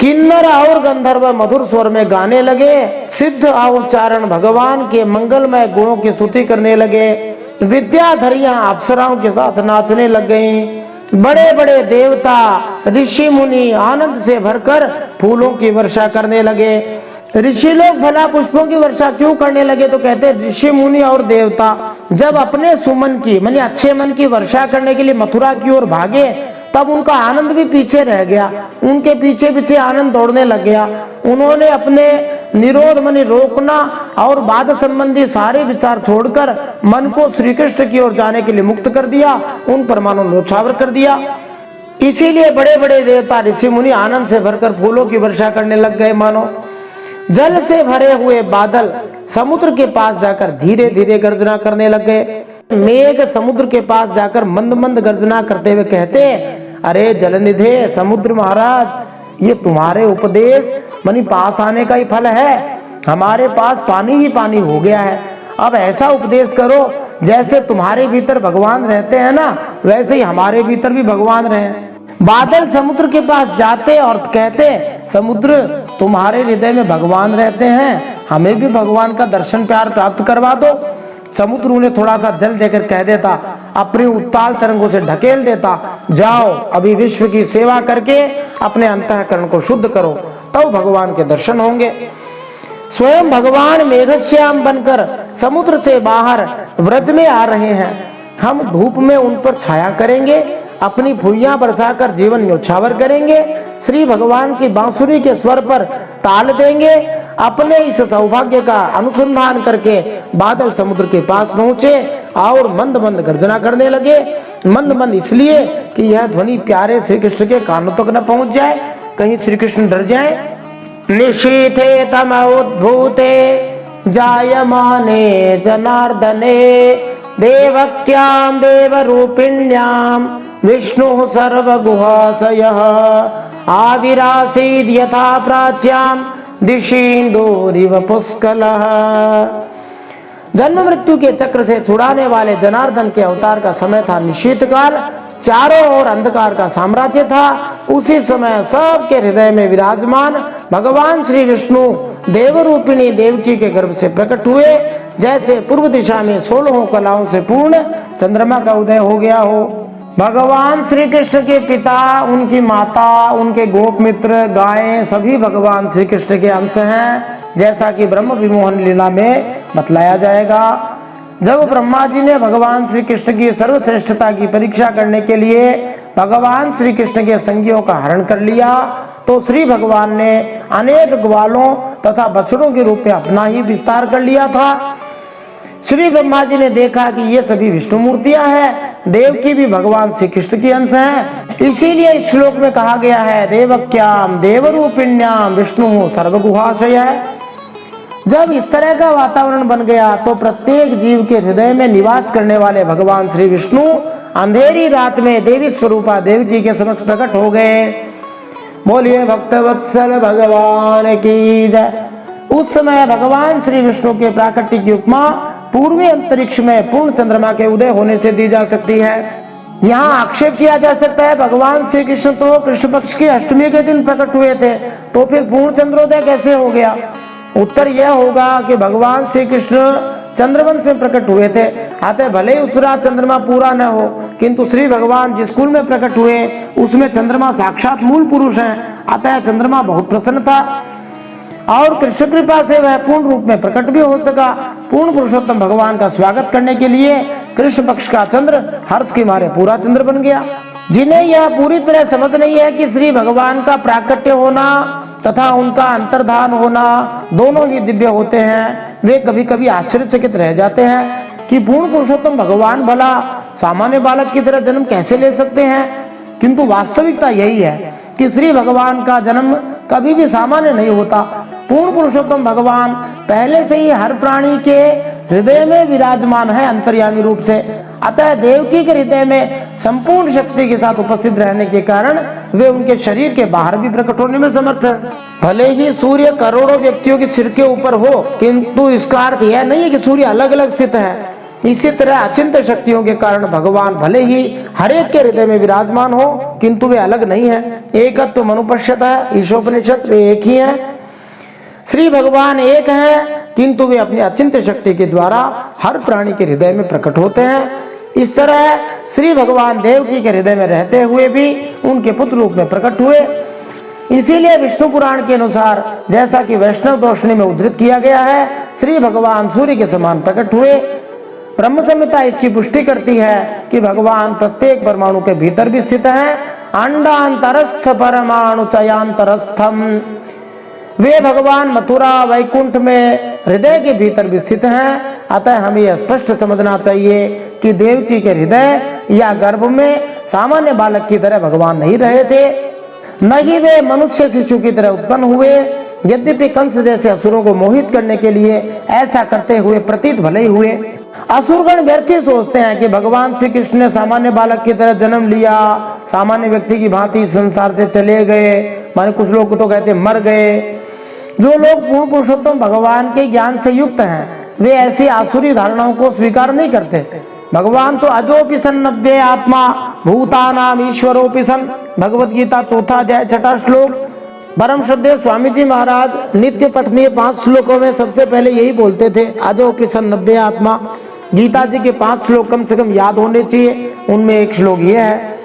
Speaker 1: किन्नर और गंधर्व मधुर स्वर में गाने लगे। सिद्ध और चारण भगवान के मंगलमय गुणों की स्तुति करने लगे। विद्याधरियां अप्सराओं के साथ नाचने लग गईं। बड़े बड़े देवता ऋषि मुनि आनंद से भरकर फूलों की वर्षा करने लगे। ऋषि लोग भला पुष्पों की वर्षा क्यों करने लगे? तो कहते हैं ऋषि मुनि और देवता जब अपने सुमन की माने अच्छे मन की वर्षा करने के लिए मथुरा की ओर भागे, तब उनका आनंद भी पीछे रह गया, उनके पीछे पीछे आनंद दौड़ने लग गया। उन्होंने अपने निरोध माने रोकना और बाध संबंधी सारे विचार छोड़कर मन को श्री कृष्ण की ओर जाने के लिए मुक्त कर दिया, उन पर मानो न्योछावर कर दिया। इसीलिए बड़े बड़े देवता ऋषि मुनि आनंद से भरकर फूलों की वर्षा करने लग गए। मानो जल से भरे हुए बादल समुद्र के पास जाकर धीरे धीरे गर्जना करने लग गए। मेघ समुद्र के पास जाकर मंद मंद गर्जना करते हुए कहते, अरे जलनिधे समुद्र महाराज, ये तुम्हारे उपदेश मनी पास आने का ही फल है। हमारे पास पानी ही पानी हो गया है। अब ऐसा उपदेश करो जैसे तुम्हारे भीतर भगवान रहते हैं ना, वैसे ही हमारे भीतर भी भगवान रहे। बादल समुद्र के पास जाते और कहते, समुद्र तुम्हारे हृदय में भगवान रहते हैं, हमें भी भगवान का दर्शन प्यार प्राप्त करवा दो। समुद्र उन्हें थोड़ा सा जल देकर कह देता, अपनी उत्ताल तरंगों से ढकेल देता, जाओ अभी विश्व की सेवा करके अपने अंतःकरण को शुद्ध करो, तब भगवान के दर्शन होंगे। स्वयं भगवान मेघश्याम बनकर समुद्र से बाहर व्रज में आ रहे हैं। हम धूप में उन पर छाया करेंगे, अपनी भुइयां बरसाकर जीवन न्योछावर करेंगे, श्री भगवान की बांसुरी के स्वर पर ताल देंगे। अपने इस सौभाग्य का अनुसंधान करके बादल समुद्र के पास पहुंचे और मंद मंद गर्जना करने लगे। मंद मंद इसलिए कि यह ध्वनि प्यारे श्री कृष्ण के कानों तक न पहुंच जाए, कहीं श्री कृष्ण डर जाए। निशीथे तमोद्भूते जायमाने जनार्दने देवक्यां देवरूपिण्यां विष्णु सर्वगुहाशयः आविरासीद् यथा प्राच्यां दिशीन्दोरिव पुष्कलः। जन्म मृत्यु के चक्र से छुड़ाने वाले जनार्दन के अवतार का समय था निशीत काल। चारों ओर अंधकार का साम्राज्य था। उसी समय सबके हृदय में विराजमान भगवान श्री विष्णु देवरूपिणी देवकी के गर्भ से प्रकट हुए। जैसे पूर्व दिशा में 16 कलाओं से पूर्ण चंद्रमा का उदय हो गया हो। भगवान श्री कृष्ण के पिता, उनकी माता, उनके गोप मित्र, गायें सभी भगवान श्री कृष्ण के अंश हैं, जैसा कि ब्रह्म विमोहन लीला में बतलाया जाएगा। जब ब्रह्मा जी ने भगवान श्री कृष्ण की सर्वश्रेष्ठता की परीक्षा करने के लिए भगवान श्री कृष्ण के संगियों का हरण कर लिया, तो श्री भगवान ने अनेक ग्वालों तथा बछड़ों के रूप में अपना ही विस्तार कर लिया था। श्री ब्रह्मा जी ने देखा कि ये सभी विष्णु मूर्तियां हैं, देवकी भी भगवान श्री कृष्ण की अंश हैं। इसीलिए इस श्लोक में कहा गया है, देवक्याम देवरूपिण्याम विष्णु सर्वगुहाशयः। जब इस तरह का वातावरण बन गया तो प्रत्येक जीव के हृदय में निवास करने वाले भगवान श्री विष्णु अंधेरी रात में देवी स्वरूपा देवकी के समक्ष प्रकट हो गए। बोलिए भक्तवत्सल भगवान की जय। उस समय भगवान श्री विष्णु के प्राकट्य की उपमा पूर्वी अंतरिक्ष में पूर्ण चंद्रमा के उदय होने से दी जा सकती है। यहाँ आक्षेप किया जा सकता है, भगवान श्री कृष्ण तो कृष्ण पक्ष की अष्टमी के दिन प्रकट हुए थे, तो फिर पूर्ण चंद्रोदय कैसे हो गया? उत्तर यह होगा कि भगवान श्री कृष्ण चंद्रवंश में प्रकट हुए थे। अतः भले ही उस रात चंद्रमा पूरा न हो, किंतु श्री भगवान जिस कुल में प्रकट हुए उसमें चंद्रमा साक्षात मूल पुरुष हैं। अतः चंद्रमा बहुत प्रसन्न था और कृष्ण कृपा से वह पूर्ण रूप में प्रकट भी हो सका। पूर्ण पुरुषोत्तम भगवान का स्वागत करने के लिए कृष्ण पक्ष का चंद्र हर्ष के मारे पूरा चंद्र बन गया। जिन्हें यह पूरी तरह समझ नहीं है कि श्री भगवान का प्राकट्य होना तथा उनका अंतर्धान होना दोनों ही दिव्य होते हैं, वे कभी कभी आश्चर्यचकित रह जाते हैं कि पूर्ण पुरुषोत्तम भगवान भला सामान्य बालक की तरह जन्म कैसे ले सकते हैं। किंतु वास्तविकता यही है कि श्री भगवान का जन्म कभी भी सामान्य नहीं होता। पूर्ण पुरुषोत्तम भगवान पहले से ही हर प्राणी के हृदय में विराजमान है अंतर्यामी रूप से। अतः देवकी के हृदय में संपूर्ण शक्ति के साथ उपस्थित रहने के कारण वे उनके शरीर के बाहर भी प्रकट होने में समर्थ हैं। भले ही सूर्य करोड़ों व्यक्तियों के सिर के ऊपर हो, किंतु इसका अर्थ यह नहीं है कि सूर्य अलग अलग स्थित है। इसी तरह अचिंत्य शक्तियों के कारण भगवान भले ही हर एक के हृदय में विराजमान हो, किंतु वे अलग नहीं है। एकत्व मनुपश्यतः ईशोपनिषद वे एक ही है। श्री भगवान एक हैं, किंतु वे अपनी अचिंत्य शक्ति के द्वारा हर प्राणी के हृदय में प्रकट होते हैं। इस तरह श्री भगवान देवकी के हृदय में रहते हुए भी उनके पुत्र रूप में प्रकट हुए। इसीलिए विष्णु पुराण के अनुसार, जैसा कि वैष्णव दर्शनी में उद्धृत किया गया है, श्री भगवान सूर्य के समान प्रकट हुए। ब्रह्म संहिता इसकी पुष्टि करती है कि भगवान प्रत्येक परमाणु के भीतर भी स्थित है अंडांतरस्थ परमाणु चयांतरस्थम। वे भगवान मथुरा वैकुंठ में हृदय के भीतर भी स्थित हैं। अतः हमें यह स्पष्ट समझना चाहिए कि देवकी के हृदय या गर्भ में सामान्य बालक की तरह भगवान नहीं रहे थे, न ही वे मनुष्य शिशु की तरह उत्पन्न हुए। यद्यपि कंस जैसे असुरों को मोहित करने के लिए ऐसा करते हुए प्रतीत भले ही हुए। असुरगण व्यर्थ ही सोचते हैं कि भगवान श्री कृष्ण ने सामान्य बालक की तरह जन्म लिया, सामान्य व्यक्ति की भांति संसार से चले गए, माने कुछ लोग तो कहते मर गए। जो लोग पूर्ण पुरुषोत्तम भगवान के ज्ञान से युक्त हैं, वे ऐसी आसुरी धारणाओं को स्वीकार नहीं करते। भगवान तो अजोपि सन नव्य आत्मा भूतानाम ईश्वरोपि सन। भगवत गीता 4 अध्याय 6 श्लोक। परम श्रद्धेय स्वामी जी महाराज नित्य पठनीय 5 श्लोकों में सबसे पहले यही बोलते थे, अजोपि सन नव्य आत्मा। गीता जी के 5 श्लोक कम से कम याद होने चाहिए। उनमें एक श्लोक ये है,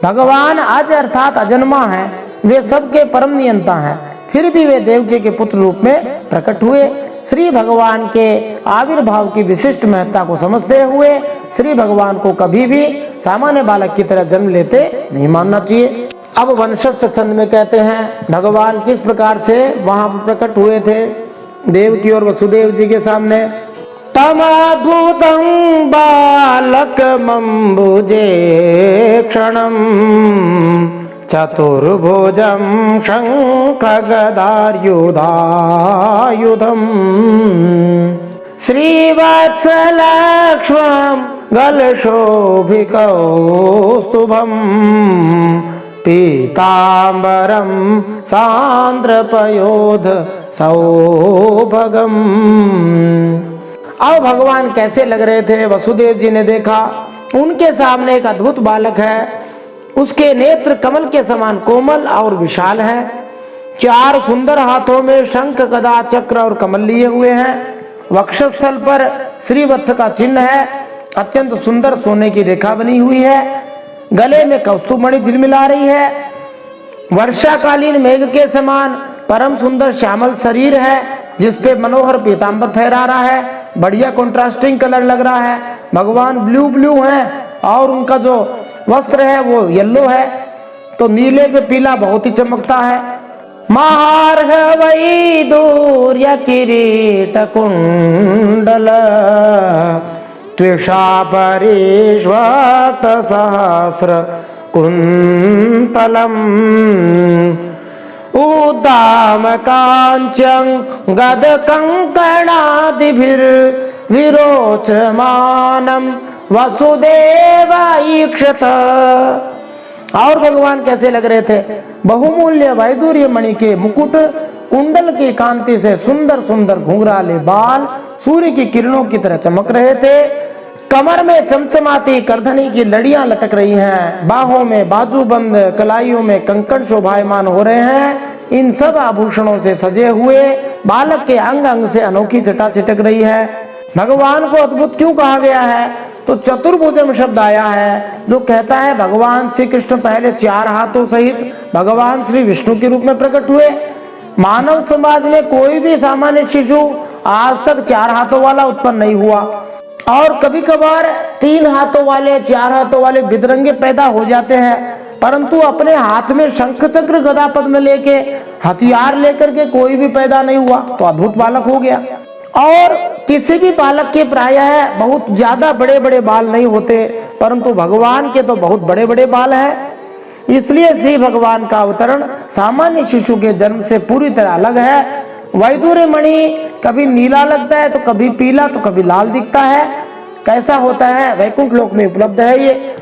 Speaker 1: भगवान अज अर्थात अजन्मा है, वे सबके परम नियंता हैं, फिर भी वे देवकी के पुत्र रूप में प्रकट हुए। श्री भगवान के आविर्भाव की विशिष्ट महत्ता को समझते हुए श्री भगवान को कभी भी सामान्य बालक की तरह जन्म लेते नहीं मानना चाहिए। अब वंशस्थ छंद में कहते हैं भगवान किस प्रकार से वहां प्रकट हुए थे देवकी और वसुदेव जी के सामने। तमद्भुतं बालकमम्बुजे क्षणं चतुर्भुजं शङ्खगदायुधायुधम् श्रीवत्सलक्ष्मं गलशोभिकौस्तुभम् पीताम्बरं सान्द्रपयोध सौभगम्। अब भगवान कैसे लग रहे थे वसुदेव जी ने देखा। उनके सामने एक अद्भुत बालक है, उसके नेत्र कमल के समान कोमल और विशाल हैं। 4 सुंदर हाथों में शंख गदा चक्र और कमल लिए हुए हैं। वक्षस्थल पर श्रीवत्स का चिन्ह है। अत्यंत सुंदर सोने की रेखा बनी हुई है। गले में कौस्तुभमणि झिलमिला रही है। वर्षाकालीन मेघ के समान परम सुंदर श्यामल शरीर है, जिसपे मनोहर पीतांबर फहरा रहा है। बढ़िया कंट्रास्टिंग कलर लग रहा है। भगवान ब्लू हैं और उनका जो वस्त्र है वो येलो है, तो नीले पे पीला बहुत ही चमकता है। महार्घ वैदूर्य किरीट कुंडल त्विषा परिष्वक्त सहस्र कुंतलम उद्दाम कांचन गद कंकणादिभिर्विरोचमानम वसुदेव ईक्षत। और भगवान कैसे लग रहे थे, बहुमूल्य वैदूर्य मणि के मुकुट, कुंडल की कांति से सुंदर सुंदर घुंघराले बाल सूर्य की किरणों की तरह चमक रहे थे। कमर में चमचमाती करधनी की लड़ियां लटक रही हैं। बाहों में बाजूबंद, कलाइयों में कंकण शोभायमान हो रहे हैं। इन सब आभूषणों से सजे हुए बालक के अंग अंग से अनोखी छटा छिटक रही है। भगवान को अद्भुत क्यों कहा गया है, तो चतुर्भुजम शब्द आया है जो कहता है भगवान श्री कृष्ण पहले 4 हाथों सहित भगवान श्री विष्णु के रूप में प्रकट हुए। मानव समाज में कोई भी सामान्य शिशु आज तक 4 हाथों वाला उत्पन्न नहीं हुआ, और कभी कभार 3 हाथों वाले 4 हाथों वाले बिदरंगे पैदा हो जाते हैं, परंतु अपने हाथ में शंख चक्र गदा पद्म लेके हथियार लेकर के कोई भी पैदा नहीं हुआ, तो अद्भुत बालक हो गया। और किसी भी बालक के प्रायः बहुत ज्यादा बड़े बड़े बाल नहीं होते, परंतु भगवान के तो बहुत बड़े बड़े बाल हैं। इसलिए श्री भगवान का अवतरण सामान्य शिशु के जन्म से पूरी तरह अलग है। वैदूर्य मणि कभी नीला लगता है, तो कभी पीला, तो कभी लाल दिखता है। कैसा होता है, वैकुंठ लोक में उपलब्ध है। ये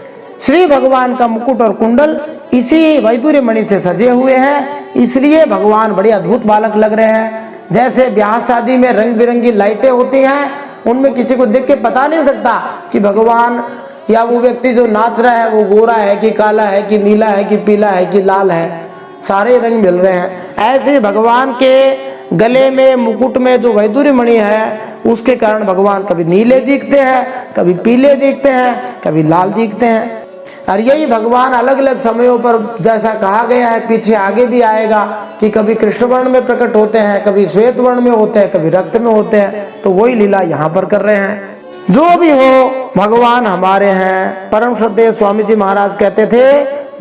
Speaker 1: श्री भगवान का मुकुट और कुंडल इसी वैदूर्य मणि से सजे हुए हैं, इसलिए भगवान बड़े अद्भुत बालक लग रहे हैं। जैसे ब्याह शादी में रंग बिरंगी लाइटें होती हैं, उनमें किसी को देख के पता नहीं सकता कि भगवान या वो व्यक्ति जो नाच रहा है वो गोरा है कि काला है कि नीला है कि पीला है कि लाल है, सारे रंग मिल रहे हैं। ऐसे भगवान के गले में मुकुट में जो वैदूर्य मणि है, उसके कारण भगवान कभी नीले दिखते हैं, कभी पीले दिखते हैं, कभी लाल दिखते हैं। और यही भगवान अलग अलग समयों पर जैसा कहा गया है, पीछे आगे भी आएगा कि कभी कृष्ण वर्ण में प्रकट होते हैं, कभी श्वेत वर्ण में होते हैं, कभी रक्त में होते हैं, तो वही लीला यहाँ पर कर रहे हैं। जो भी हो, भगवान हमारे हैं। परम श्रद्धेय स्वामी जी महाराज कहते थे,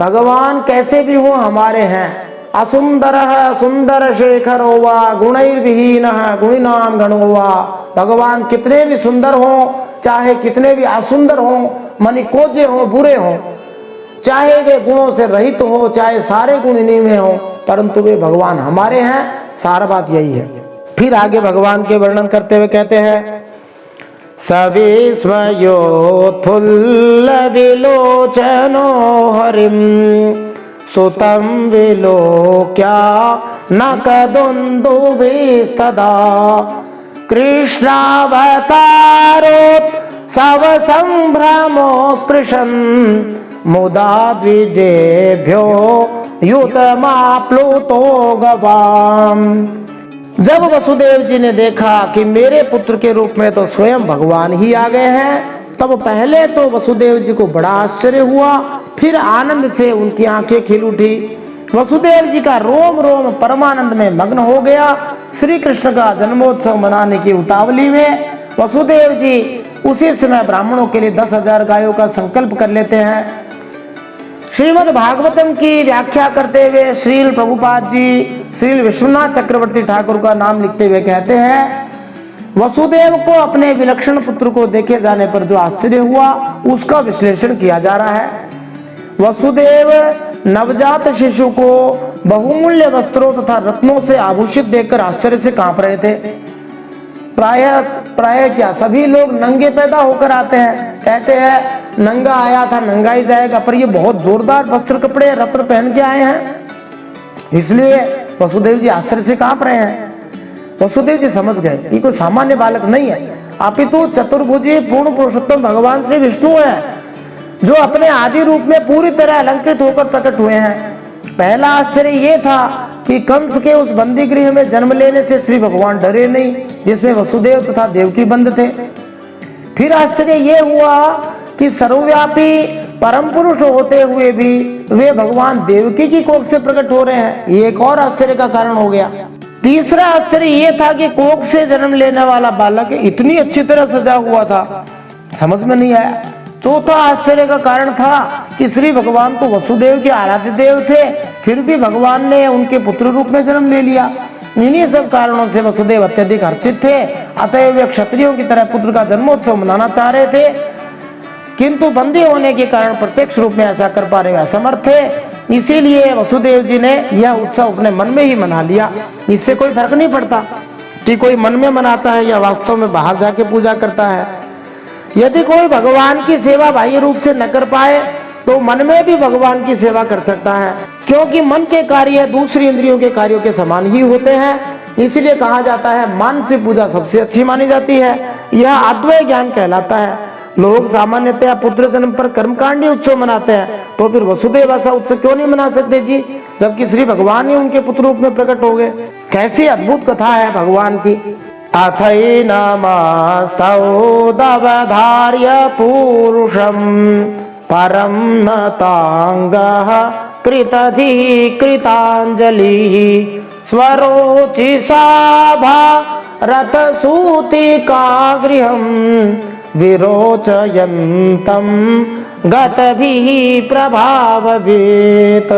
Speaker 1: भगवान कैसे भी हो हमारे हैं। असुंदर सुंदर शेखर होवा गुणैर्विहीन गुणिनाम गणोवा। भगवान कितने भी सुंदर हो, चाहे कितने भी असुंदर हो, मानी कोजे हो, बुरे हो, चाहे वे गुणों से रहित हो, चाहे सारे गुण इन्हीं में हो, परंतु वे भगवान हमारे हैं। सारा बात यही है। फिर आगे भगवान के वर्णन करते हुए कहते हैं, सविस्मयोत्फुल्ल विलोचनो हरिम सुतं विलोक्या न कदुन्दुभिस्तदा कृष्णावतारोत्सव संभ्रमो स्पृशन् मुदा द्विजेभ्यो युतमाप्लुतो गवाम्। जब वसुदेव जी ने देखा कि मेरे पुत्र के रूप में तो स्वयं भगवान ही आ गए हैं, तब पहले तो वसुदेव जी को बड़ा आश्चर्य हुआ, फिर आनंद से उनकी आंखें खिल उठी। वसुदेव जी का रोम रोम परमानंद में मग्न हो गया। श्री कृष्ण का जन्मोत्सव मनाने की उतावली में वसुदेव जी उसी समय ब्राह्मणों के लिए 10,000 गायों का संकल्प कर लेते हैं। श्रीमद् भागवतम की व्याख्या करते हुए श्रील प्रभुपाद जी श्रील विश्वनाथ चक्रवर्ती ठाकुर का नाम लिखते हुए कहते हैं, वसुदेव को अपने विलक्षण पुत्र को देखे जाने पर जो आश्चर्य हुआ उसका विश्लेषण किया जा रहा है। वसुदेव नवजात शिशु को बहुमूल्य वस्त्रों तथा रत्नों से आभूषित देखकर आश्चर्य से कांप रहे थे। प्राय क्या सभी लोग नंगे पैदा होकर आते हैं, कहते हैं नंगा आया था नंगा ही जाएगा, पर ये बहुत जोरदार वस्त्र कपड़े रत्न पहन के आए हैं, इसलिए वसुदेव जी आश्चर्य से कांप रहे हैं। वसुदेव जी समझ गए ये कोई सामान्य बालक नहीं है, अपितु चतुर्भुजी पूर्ण पुरुषोत्तम भगवान श्री विष्णु है, जो अपने आदि रूप में पूरी तरह अलंकृत होकर प्रकट हुए हैं। पहला आश्चर्य ये था कि कंस के उस बंदी गृह में जन्म लेने से श्री भगवान डरे नहीं, जिसमें वसुदेव तथा देवकी बंद थे। फिर आश्चर्य ये हुआ कि सर्वव्यापी परम पुरुष होते हुए भी वे भगवान देवकी की कोख से प्रकट हो रहे हैं, ये एक और आश्चर्य का कारण हो गया। तीसरा आश्चर्य ये था कि कोख से जन्म लेने वाला बालक इतनी अच्छी तरह सजा हुआ था, समझ में नहीं आया। चौथा आश्चर्य का कारण था कि श्री भगवान तो वसुदेव के आराध्य देव थे, फिर भी भगवान ने उनके पुत्र रूप में जन्म ले लिया। इन्हीं सब कारणों से वसुदेव अत्यधिक हर्षित थे, अतएव वे क्षत्रियों की तरह पुत्र का जन्मोत्सव मनाना चाह रहे थे, किंतु बंदी होने के कारण प्रत्यक्ष रूप में ऐसा कर पा रहे असमर्थ थे। इसीलिए वसुदेव जी ने यह उत्सव अपने मन में ही मना लिया। इससे कोई फर्क नहीं पड़ता कि कोई मन में मनाता है या वास्तव में बाहर जाके पूजा करता है। यदि कोई भगवान की सेवा बाह्य रूप से न कर पाए तो मन में भी भगवान की सेवा कर सकता है, क्योंकि मन के कार्य दूसरी इंद्रियों के कार्यों के समान ही होते हैं। इसलिए कहा जाता है मन से पूजा सबसे अच्छी मानी जाती है। यह अद्वैत ज्ञान कहलाता है। लोग सामान्यतया पुत्र जन्म पर कर्मकांडी उत्सव मनाते हैं, तो फिर वसुदेव ऐसा उत्सव क्यों नहीं मना सकते जी, जबकि श्री भगवान ही उनके पुत्र रूप में प्रकट हो गए। कैसी अद्भुत कथा है भगवान की। अथैनमस्तौदवधार्य पूरुषं परं नतांगः कृतधिः कृतांजलिः स्वरोचिषाभा रथसूतिका गृहं विरोचयन्तं गतभिः प्रभाववेत्।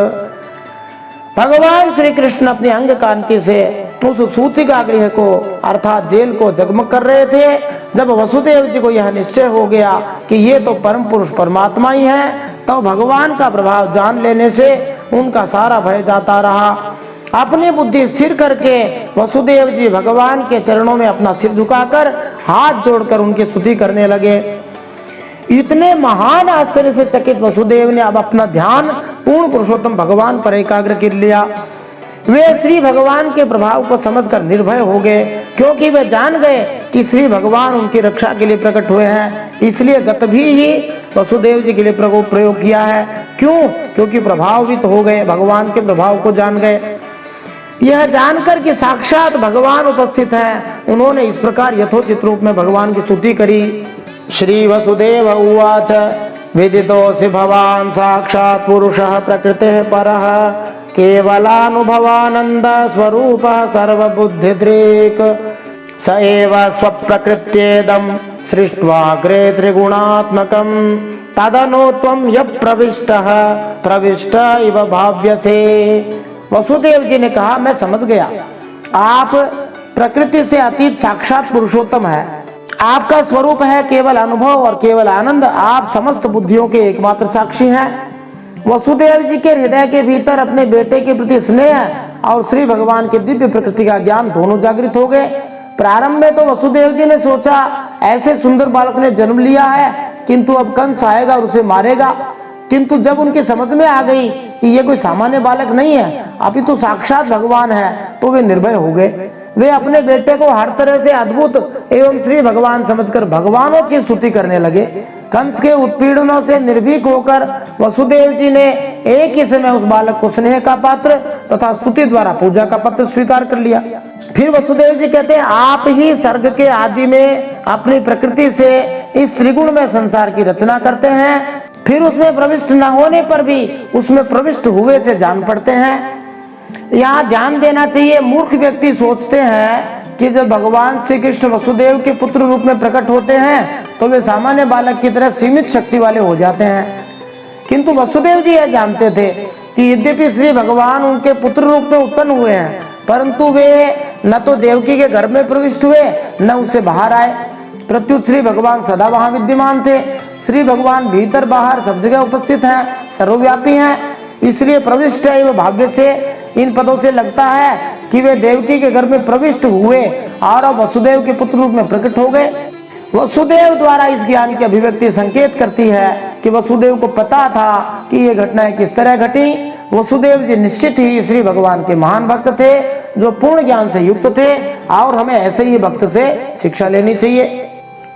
Speaker 1: भगवान श्री कृष्ण अपने अंग कांति से उस सूतिका गृह को अर्थात जेल को जगमग कर रहे थे। जब वसुदेव जी को यह निश्चय हो गया कि ये तो परम पुरुष परमात्मा ही है, तो भगवान का प्रभाव जान लेने से उनका सारा भय जाता रहा। अपनी बुद्धि स्थिर करके वसुदेव जी भगवान के चरणों में अपना सिर झुकाकर हाथ जोड़कर उनकी स्तुति करने लगे। इतने महान आश्चर्य से चकित वसुदेव ने अब अपना ध्यान पूर्ण पुरुषोत्तम भगवान पर एकाग्र कर लिया। वे श्री भगवान के प्रभाव को समझकर निर्भय हो गए, क्योंकि वे जान गए कि श्री भगवान उनकी रक्षा के लिए प्रकट हुए हैं। इसलिए गत भी ही वसुदेव जी के लिए प्रयोग किया है। क्यों? क्योंकि प्रभावित हो गए, भगवान के प्रभाव को जान गए। यह जानकर कि साक्षात भगवान उपस्थित हैं, उन्होंने इस प्रकार यथोचित रूप में भगवान की स्तुति करी। श्री वसुदेव उवाच विदितोऽसि भवान् साक्षात् पुरुषः प्रकृतेः परः केवलानुभवानंद स्वरूपः सर्वबुद्धिदृक् स एव स्वप्रकृत्येदं सृष्ट्वाग्रे त्रिगुणात्मकं तदनु त्वं यः प्रविष्टः प्रविष्ट इव भाव्यसे। वसुदेव जी ने कहा, मैं समझ गया, आप प्रकृति से अतीत साक्षात पुरुषोत्तम है। आपका स्वरूप है केवल अनुभव और केवल आनंद। आप समस्त बुद्धियों के एकमात्र साक्षी हैं। वसुदेव जी के हृदय के भीतर अपने बेटे के प्रति स्नेह और श्री भगवान के दिव्य प्रकृति का ज्ञान दोनों जागृत हो गए। प्रारंभ में तो वसुदेव जी ने सोचा ऐसे सुंदर बालक ने जन्म लिया है, किंतु अब कंस आएगा और उसे मारेगा। किंतु जब उनकी समझ में आ गई कि ये कोई सामान्य बालक नहीं है, अभी तो साक्षात भगवान है, तो वे निर्भय हो गए। वे अपने बेटे को हर तरह से अद्भुत एवं श्री भगवान समझकर भगवानों की स्तुति करने लगे। कंस के उत्पीड़नों से निर्भीक होकर वसुदेव जी ने एक ही समय उस बालक को स्नेह का पात्र तथा स्तुति द्वारा पूजा का पत्र स्वीकार कर लिया। फिर वसुदेव जी कहते हैं, आप ही सर्ग के आदि में अपनी प्रकृति से इस त्रिगुण में संसार की रचना करते हैं, फिर उसमें प्रविष्ट न होने पर भी उसमें प्रविष्ट हुए से जान पड़ते हैं। यहाँ ध्यान देना चाहिए, मूर्ख व्यक्ति सोचते हैं कि जब भगवान श्री कृष्ण वसुदेव के पुत्र रूप में प्रकट होते हैं तो वे सामान्य बालक की तरह सीमित शक्ति वाले हो जाते हैं। किंतु वसुदेव जी यह जानते थे कि यद्यपि श्री भगवान उनके पुत्र रूप में उत्पन्न हुए हैं, परंतु वे न तो देवकी के घर में प्रविष्ट हुए न उससे बाहर आए। प्रत्युत श्री भगवान सदा वहां विद्यमान थे। श्री भगवान भीतर बाहर सब जगह उपस्थित हैं, सर्वव्यापी हैं। इसलिए प्रविष्ट एवं भाग्य से इन पदों से लगता है कि वे देवकी के घर में प्रविष्ट हुए और अब वसुदेव के पुत्र रूप में प्रकट हो गए। वसुदेव द्वारा इस ज्ञान की अभिव्यक्ति संकेत करती है कि वसुदेव को पता था कि ये घटनाएं किस तरह घटी। वसुदेव जी निश्चित ही श्री भगवान के महान भक्त थे, जो पूर्ण ज्ञान से युक्त थे, और हमें ऐसे ही भक्त से शिक्षा लेनी चाहिए।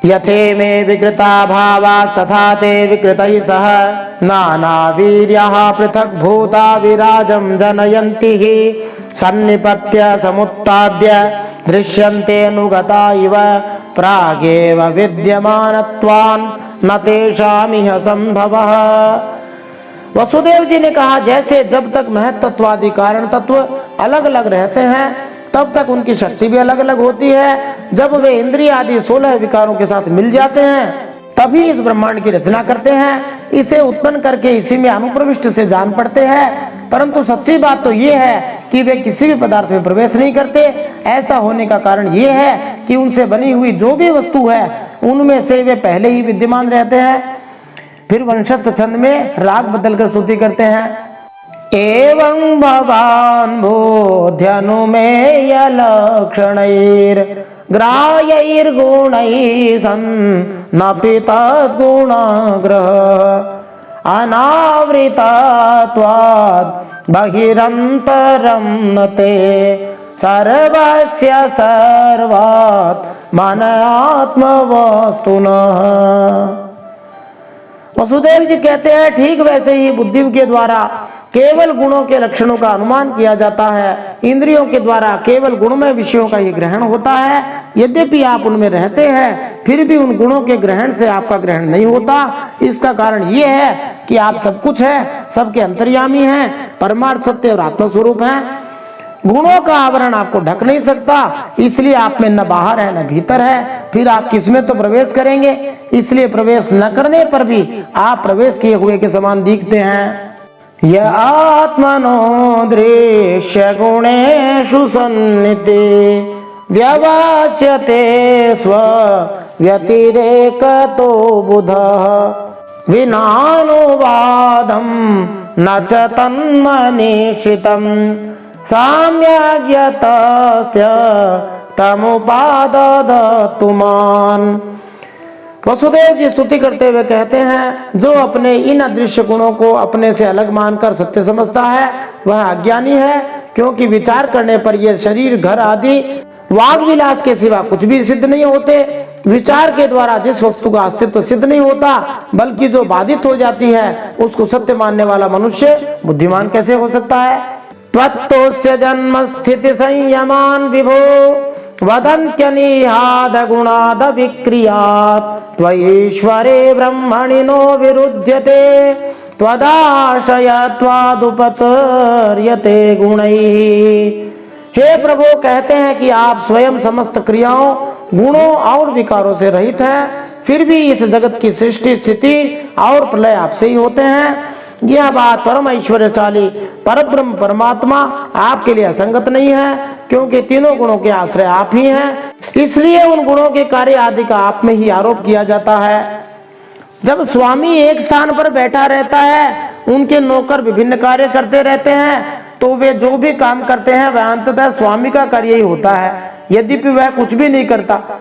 Speaker 1: यथे मे विकृता भावा तथा ते विकृतैः सह नाना वीर्याः पृथक् भूता विराजं जनयन्ति सन्निपत्य समुत्पाद्य दृश्यन्ते अनुगता इव प्रागेव विद्यमानत्वान् न तेषामिह संभवः। वसुदेव जी ने कहा, जैसे जब तक महत्त्वादि कारण तत्व अलग अलग रहते हैं तब तक उनकी शक्ति भी अलग अलग होती है। जब वे इंद्रिय आदि 16 विकारों के साथ मिल जाते हैं तभी इस ब्रह्मांड की रचना करते हैं। इसे उत्पन्न करके इसी में अनुप्रविष्ट से जान पड़ते हैं। परंतु सच्ची बात तो ये है कि वे किसी भी पदार्थ में प्रवेश नहीं करते। ऐसा होने का कारण ये है कि उनसे बनी हुई जो भी वस्तु है उनमें से वे पहले ही विद्यमान रहते हैं। फिर वंशस्थ छंद में राग बदलकर स्तुति करते हैं। एवं भवान् बोध्यनुमेय लक्षणैर् ग्राह्यैर्गुणैः सन्नपि तद्गुणाग्रह अनावृतत्वात् बहिरन्तरं न ते सर्वस्य सर्वात् मन आत्मवस्तुनः। वसुदेव जी कहते हैं, ठीक वैसे ही बुद्धि के द्वारा केवल गुणों के लक्षणों का अनुमान किया जाता है। इंद्रियों के द्वारा केवल गुणमय विषयों का ये ग्रहण होता है। यद्यपि आप उनमें रहते हैं फिर भी उन गुणों के ग्रहण से आपका ग्रहण नहीं होता। इसका कारण ये है कि आप सब कुछ है, सबके अंतर्यामी हैं, परमार्थ सत्य और आत्मस्वरूप हैं। गुणों का आवरण आपको ढक नहीं सकता, इसलिए आप में न बाहर है न भीतर है। फिर आप किसमें तो प्रवेश करेंगे। इसलिए प्रवेश न करने पर भी आप प्रवेश किए हुए के समान दिखते हैं। य आत्मनो दृश्य गुणेषु सन्निधि व्यवस्यते स्व व्यतिरेकतो बुधः विनानुवादं न च तन्मनीषितं साम्यज्ञतस्य तमुपाददतु मान्। वसुदेव जी स्तुति करते हुए कहते हैं, जो अपने इन अदृश्य गुणों को अपने से अलग मानकर सत्य समझता है वह अज्ञानी है, क्योंकि विचार करने पर यह शरीर, घर आदि वाग विलास के सिवा कुछ भी सिद्ध नहीं होते। विचार के द्वारा जिस वस्तु का अस्तित्व सिद्ध नहीं होता बल्कि जो बाधित हो जाती है उसको सत्य मानने वाला मनुष्य बुद्धिमान कैसे हो सकता है। त्वत्तोस्य जन्म स्थिति संयमान विभो वदन्त्यनिहाद गुणाद विक्रियात् त्वईश्वरे ब्रह्मणि नो विरुध्यते त्वदाश्रयत्वादुपचर्यते गुणैः। हे प्रभु, कहते हैं कि आप स्वयं समस्त क्रियाओं, गुणों और विकारों से रहित हैं, फिर भी इस जगत की सृष्टि, स्थिति और प्रलय आपसे ही होते हैं। यह बात परम ऐश्वर्यशाली परब्रह्म परमात्मा आपके लिए असंगत नहीं है, क्योंकि तीनों गुणों के आश्रय आप ही हैं। इसलिए उन गुणों के कार्य आदि का आप में ही आरोप किया जाता है। जब स्वामी एक स्थान पर बैठा रहता है, उनके नौकर विभिन्न कार्य करते रहते हैं, तो वे जो भी काम करते हैं वह अंततः स्वामी का कार्य ही होता है, यद्यपि वह कुछ भी नहीं करता।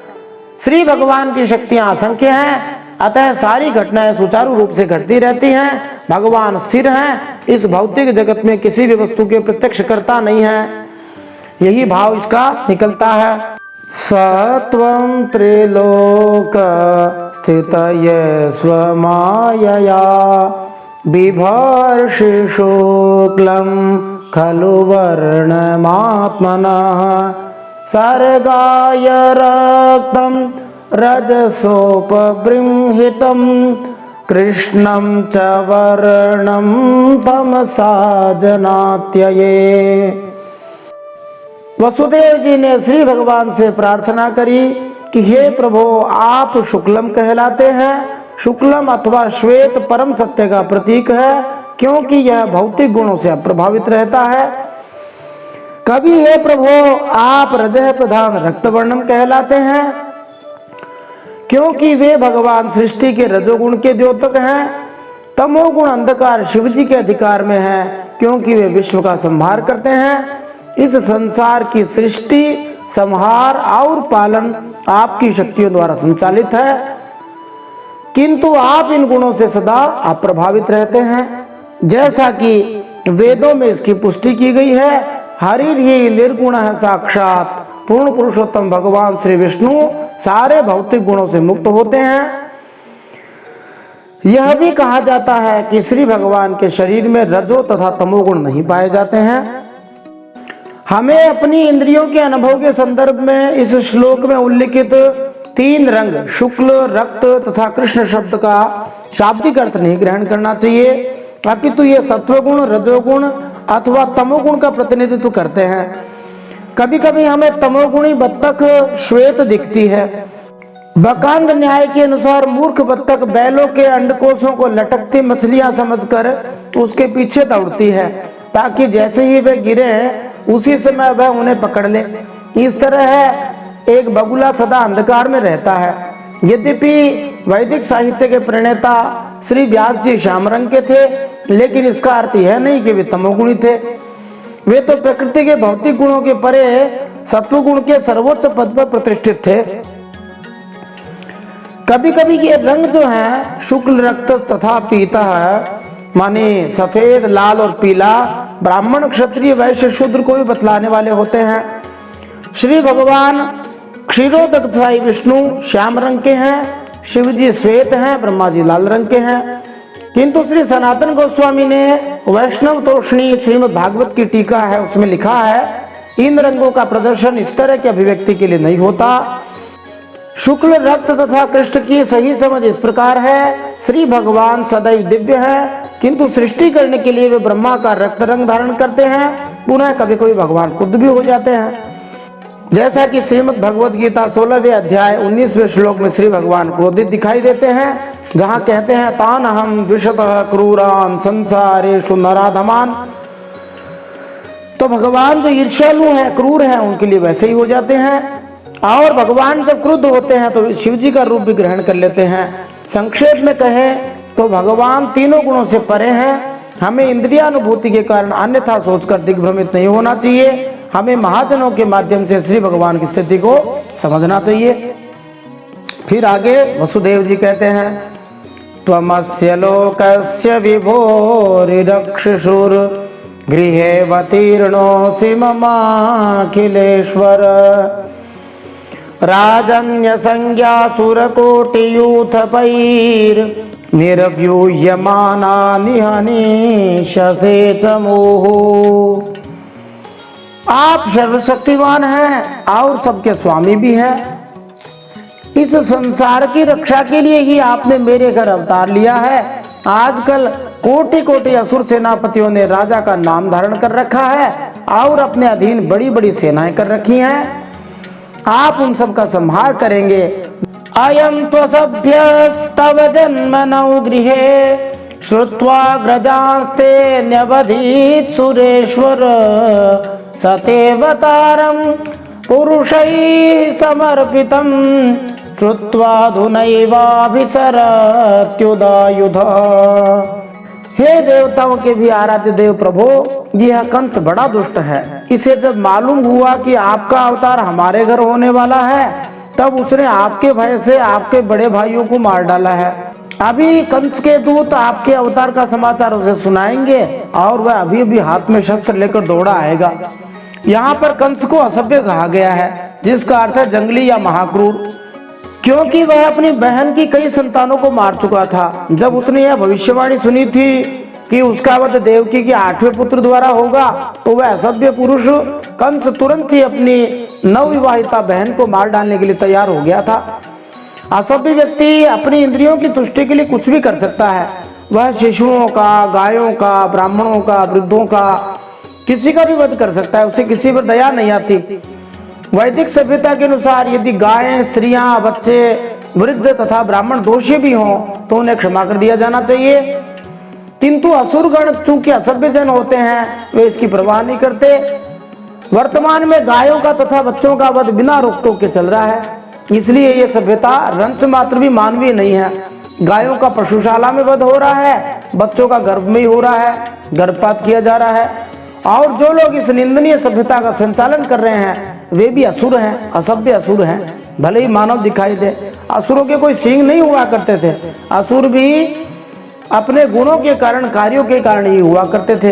Speaker 1: श्री भगवान की शक्तियां असंख्य हैं, अतः सारी घटनाएं सुचारू रूप से घटती रहती हैं। भगवान स्थिर हैं, इस भौतिक जगत में किसी भी वस्तु के प्रत्यक्ष करता नहीं है। यही भाव इसका निकलता है। सत्वं त्रिलोक स्थितये स्वमायया बिभर्षि शुक्लं खलु वर्णमात्मनः सर्गाय रक्तं रजसोपबृंहितं कृष्णं च वर्णं तमसा जनात्यये। वसुदेव जी ने श्री भगवान से प्रार्थना करी कि हे प्रभु, आप शुक्लम कहलाते हैं। शुक्लम अथवा श्वेत परम सत्य का प्रतीक है, क्योंकि यह भौतिक गुणों से अप्रभावित रहता है। कभी हे प्रभु, आप रजह प्रधान रक्तवर्णम कहलाते हैं, क्योंकि वे भगवान सृष्टि के रजोगुण के द्योतक हैं। तमोगुण अंधकार शिव जी के अधिकार में है, क्योंकि वे विश्व का संहार करते हैं। इस संसार की सृष्टि, संहार और पालन आपकी शक्तियों द्वारा संचालित है, किंतु आप इन गुणों से सदा अप्रभावित रहते हैं। जैसा कि वेदों में इसकी पुष्टि की गई है, हरिर्हि निर्गुण है साक्षात पूर्ण पुरुषोत्तम भगवान श्री विष्णु सारे भौतिक गुणों से मुक्त होते हैं। यह भी कहा जाता है कि श्री भगवान के शरीर में रजो तथा तमोगुण नहीं पाए जाते हैं। हमें अपनी इंद्रियों के अनुभव के संदर्भ में इस श्लोक में उल्लिखित तीन रंग शुक्ल, रक्त तथा कृष्ण शब्द का शाब्दिक अर्थ नहीं ग्रहण करना चाहिए, अपितु ये सत्वगुण, रजोगुण अथवा तमोगुण का प्रतिनिधित्व करते हैं। कभी कभी हमें तमोगुणी बत्तख श्वेत दिखती है। बकांड न्याय के अनुसार मूर्ख बत्तख बैलों के अंडकोशों को लटकती मछलियां समझकर उसके पीछे दौड़ती है, ताकि जैसे ही वे गिरे उसी समय वह उन्हें पकड़ ले। इस तरह है एक बगुला सदा अंधकार में रहता है। यद्यपि वैदिक साहित्य के प्रणेता श्री व्यास जी श्याम रंग के थे, लेकिन इसका अर्थ यह नहीं कि वे तमोगुणी थे। वे तो प्रकृति के भौतिक गुणों के परे सत्व गुण के सर्वोच्च पद पर प्रतिष्ठित थे। कभी कभी ये रंग जो है शुक्ल, रक्त तथा पीता है, माने सफेद, लाल और पीला, ब्राह्मण, क्षत्रिय, वैश्य, शूद्र को भी बतलाने वाले होते हैं। श्री भगवान क्षीरोदक तथा विष्णु श्याम रंग के हैं, शिव जी श्वेत हैं, ब्रह्मा जी लाल रंग के हैं। किंतु श्री सनातन गोस्वामी ने वैष्णव तोषणी श्रीमद् भागवत की टीका है, उसमें लिखा है इन रंगों का प्रदर्शन इस तरह की अभिव्यक्ति के लिए नहीं होता। शुक्ल, रक्त तथा कृष्ण की सही समझ इस प्रकार है, श्री भगवान सदैव दिव्य है, किंतु सृष्टि करने के लिए वे ब्रह्मा का रक्त रंग धारण करते हैं। पुनः कभी कभी भगवान खुद भी हो जाते हैं। जैसा कि श्रीमद् भगवद गीता 16वें अध्याय 19वें श्लोक में श्री भगवान क्रोधित दिखाई देते हैं, जहाँ कहते हैं तान हम द्विषतः क्रूरान संसारेषु नराधमान। तो भगवान जो ईर्ष्यालु हैं, क्रूर हैं, उनके लिए वैसे ही हो जाते हैं। और भगवान जब क्रुद्ध होते हैं तो शिव जी का रूप भी ग्रहण कर लेते हैं। संक्षेप में कहें तो भगवान तीनों गुणों से परे हैं। हमें इंद्रियानुभूति के कारण अन्यथा सोचकर दिग्भ्रमित नहीं होना चाहिए। हमें महाजनों के माध्यम से श्री भगवान की स्थिति को समझना चाहिए। फिर आगे वसुदेव जी कहते हैं त्वमस्य लोकस्य विभोरिरक्षिषुर् गृहेऽवतीर्णोऽसि ममाखिलेश्वर राजन्य संज्ञा सुरकोटियूथपैर् निर्व्यूह्यमाना निहनिष्यसे च मोह। आप सर्वशक्तिमान हैं और सबके स्वामी भी हैं। इस संसार की रक्षा के लिए ही आपने मेरे घर अवतार लिया है। आजकल कोटि कोटि असुर सेनापतियों ने राजा का नाम धारण कर रखा है और अपने अधीन बड़ी बड़ी सेनाएं कर रखी हैं। आप उन सब का संहार करेंगे अयं त्वसभ्यस्तव जन्मनौ गृहे श्रुत्वा ग्रजास्ते न्यवधीत् सुरेश्वर सतेवतारं पुरुषैः समर्पितं श्रुत्वा धुनैवाभिसरत्युदायुध। हे देवताओं के भी आराध्य देव प्रभु, यह कंस बड़ा दुष्ट है। इसे जब मालूम हुआ कि आपका अवतार हमारे घर होने वाला है, तब उसने आपके भय से आपके बड़े भाइयों को मार डाला है। अभी कंस के दूत आपके अवतार का समाचार उसे सुनाएंगे और वह अभी अभी हाथ में शस्त्र लेकर दौड़ा आएगा। यहाँ पर कंस को असभ्य कहा गया है, जिसका अर्थ है जंगली या महाक्रूर, क्योंकि वह अपनी बहन की कई संतानों को मार चुका था। जब उसने यह भविष्यवाणी सुनी थी कि उसका वध देवकी के 8वें पुत्र द्वारा होगा, तो वह असभ्य पुरुष कंस तुरंत ही अपनी नवविवाहिता बहन को मार डालने के लिए तैयार हो गया था। असभ्य व्यक्ति अपनी इंद्रियों की तुष्टि के लिए कुछ भी कर सकता है। वह शिशुओं का, गायों का, ब्राह्मणों का, वृद्धों का, किसी का भी वध कर सकता है। उसे किसी पर दया नहीं आती। वैदिक सभ्यता के अनुसार यदि गायें, स्त्रियां, बच्चे, वृद्ध तथा ब्राह्मण दोषी भी हों तो उन्हें क्षमा कर दिया जाना चाहिए, किंतु असुरगण चूंकि असभ्य जन होते हैं, वे इसकी परवाह नहीं करते। वर्तमान में गायों का तथा बच्चों का वध बिना रोक टोक के चल रहा है, इसलिए ये सभ्यता रंच मात्र भी मानवीय नहीं है। गायों का पशुशाला में वध हो रहा है, बच्चों का गर्भ में ही हो रहा है, गर्भपात किया जा रहा है, और जो लोग इस निंदनीय सभ्यता का संचालन कर रहे हैं वे भी असुर हैं, असभ्य असुर हैं। भले ही मानव दिखाई दे, असुरों के कोई सींग नहीं हुआ करते थे। असुर भी अपने गुणों के कारण, कार्यों के कारण ही हुआ करते थे,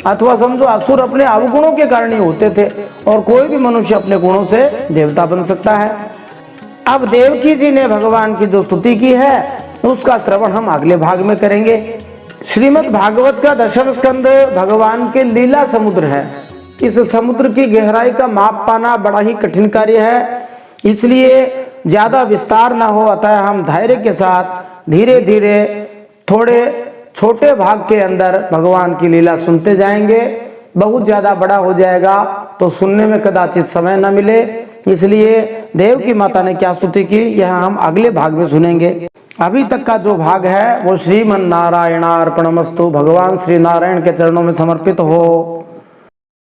Speaker 1: अथवा समझो असुर अपने अवगुणों के कारण ही होते थे, और कोई भी मनुष्य अपने गुणों से देवता बन सकता है। अब देवकी जी ने भगवान की जो स्तुति की है उसका श्रवण हम अगले भाग में करेंगे। श्रीमद् भागवत का 10वां स्कंद भगवान के लीला समुद्र है। इस समुद्र की गहराई का माप पाना बड़ा ही कठिन कार्य है, इसलिए ज्यादा विस्तार ना हो, अतः हम धैर्य के साथ धीरे धीरे थोड़े छोटे भाग के अंदर भगवान की लीला सुनते जाएंगे। बहुत ज्यादा बड़ा हो जाएगा तो सुनने में कदाचित समय न मिले, इसलिए देव की माता ने क्या स्तुति की यह हम अगले भाग में सुनेंगे। अभी तक का जो भाग है वो श्रीमन नारायणार्पणमस्तु, भगवान श्री नारायण के चरणों में समर्पित हो।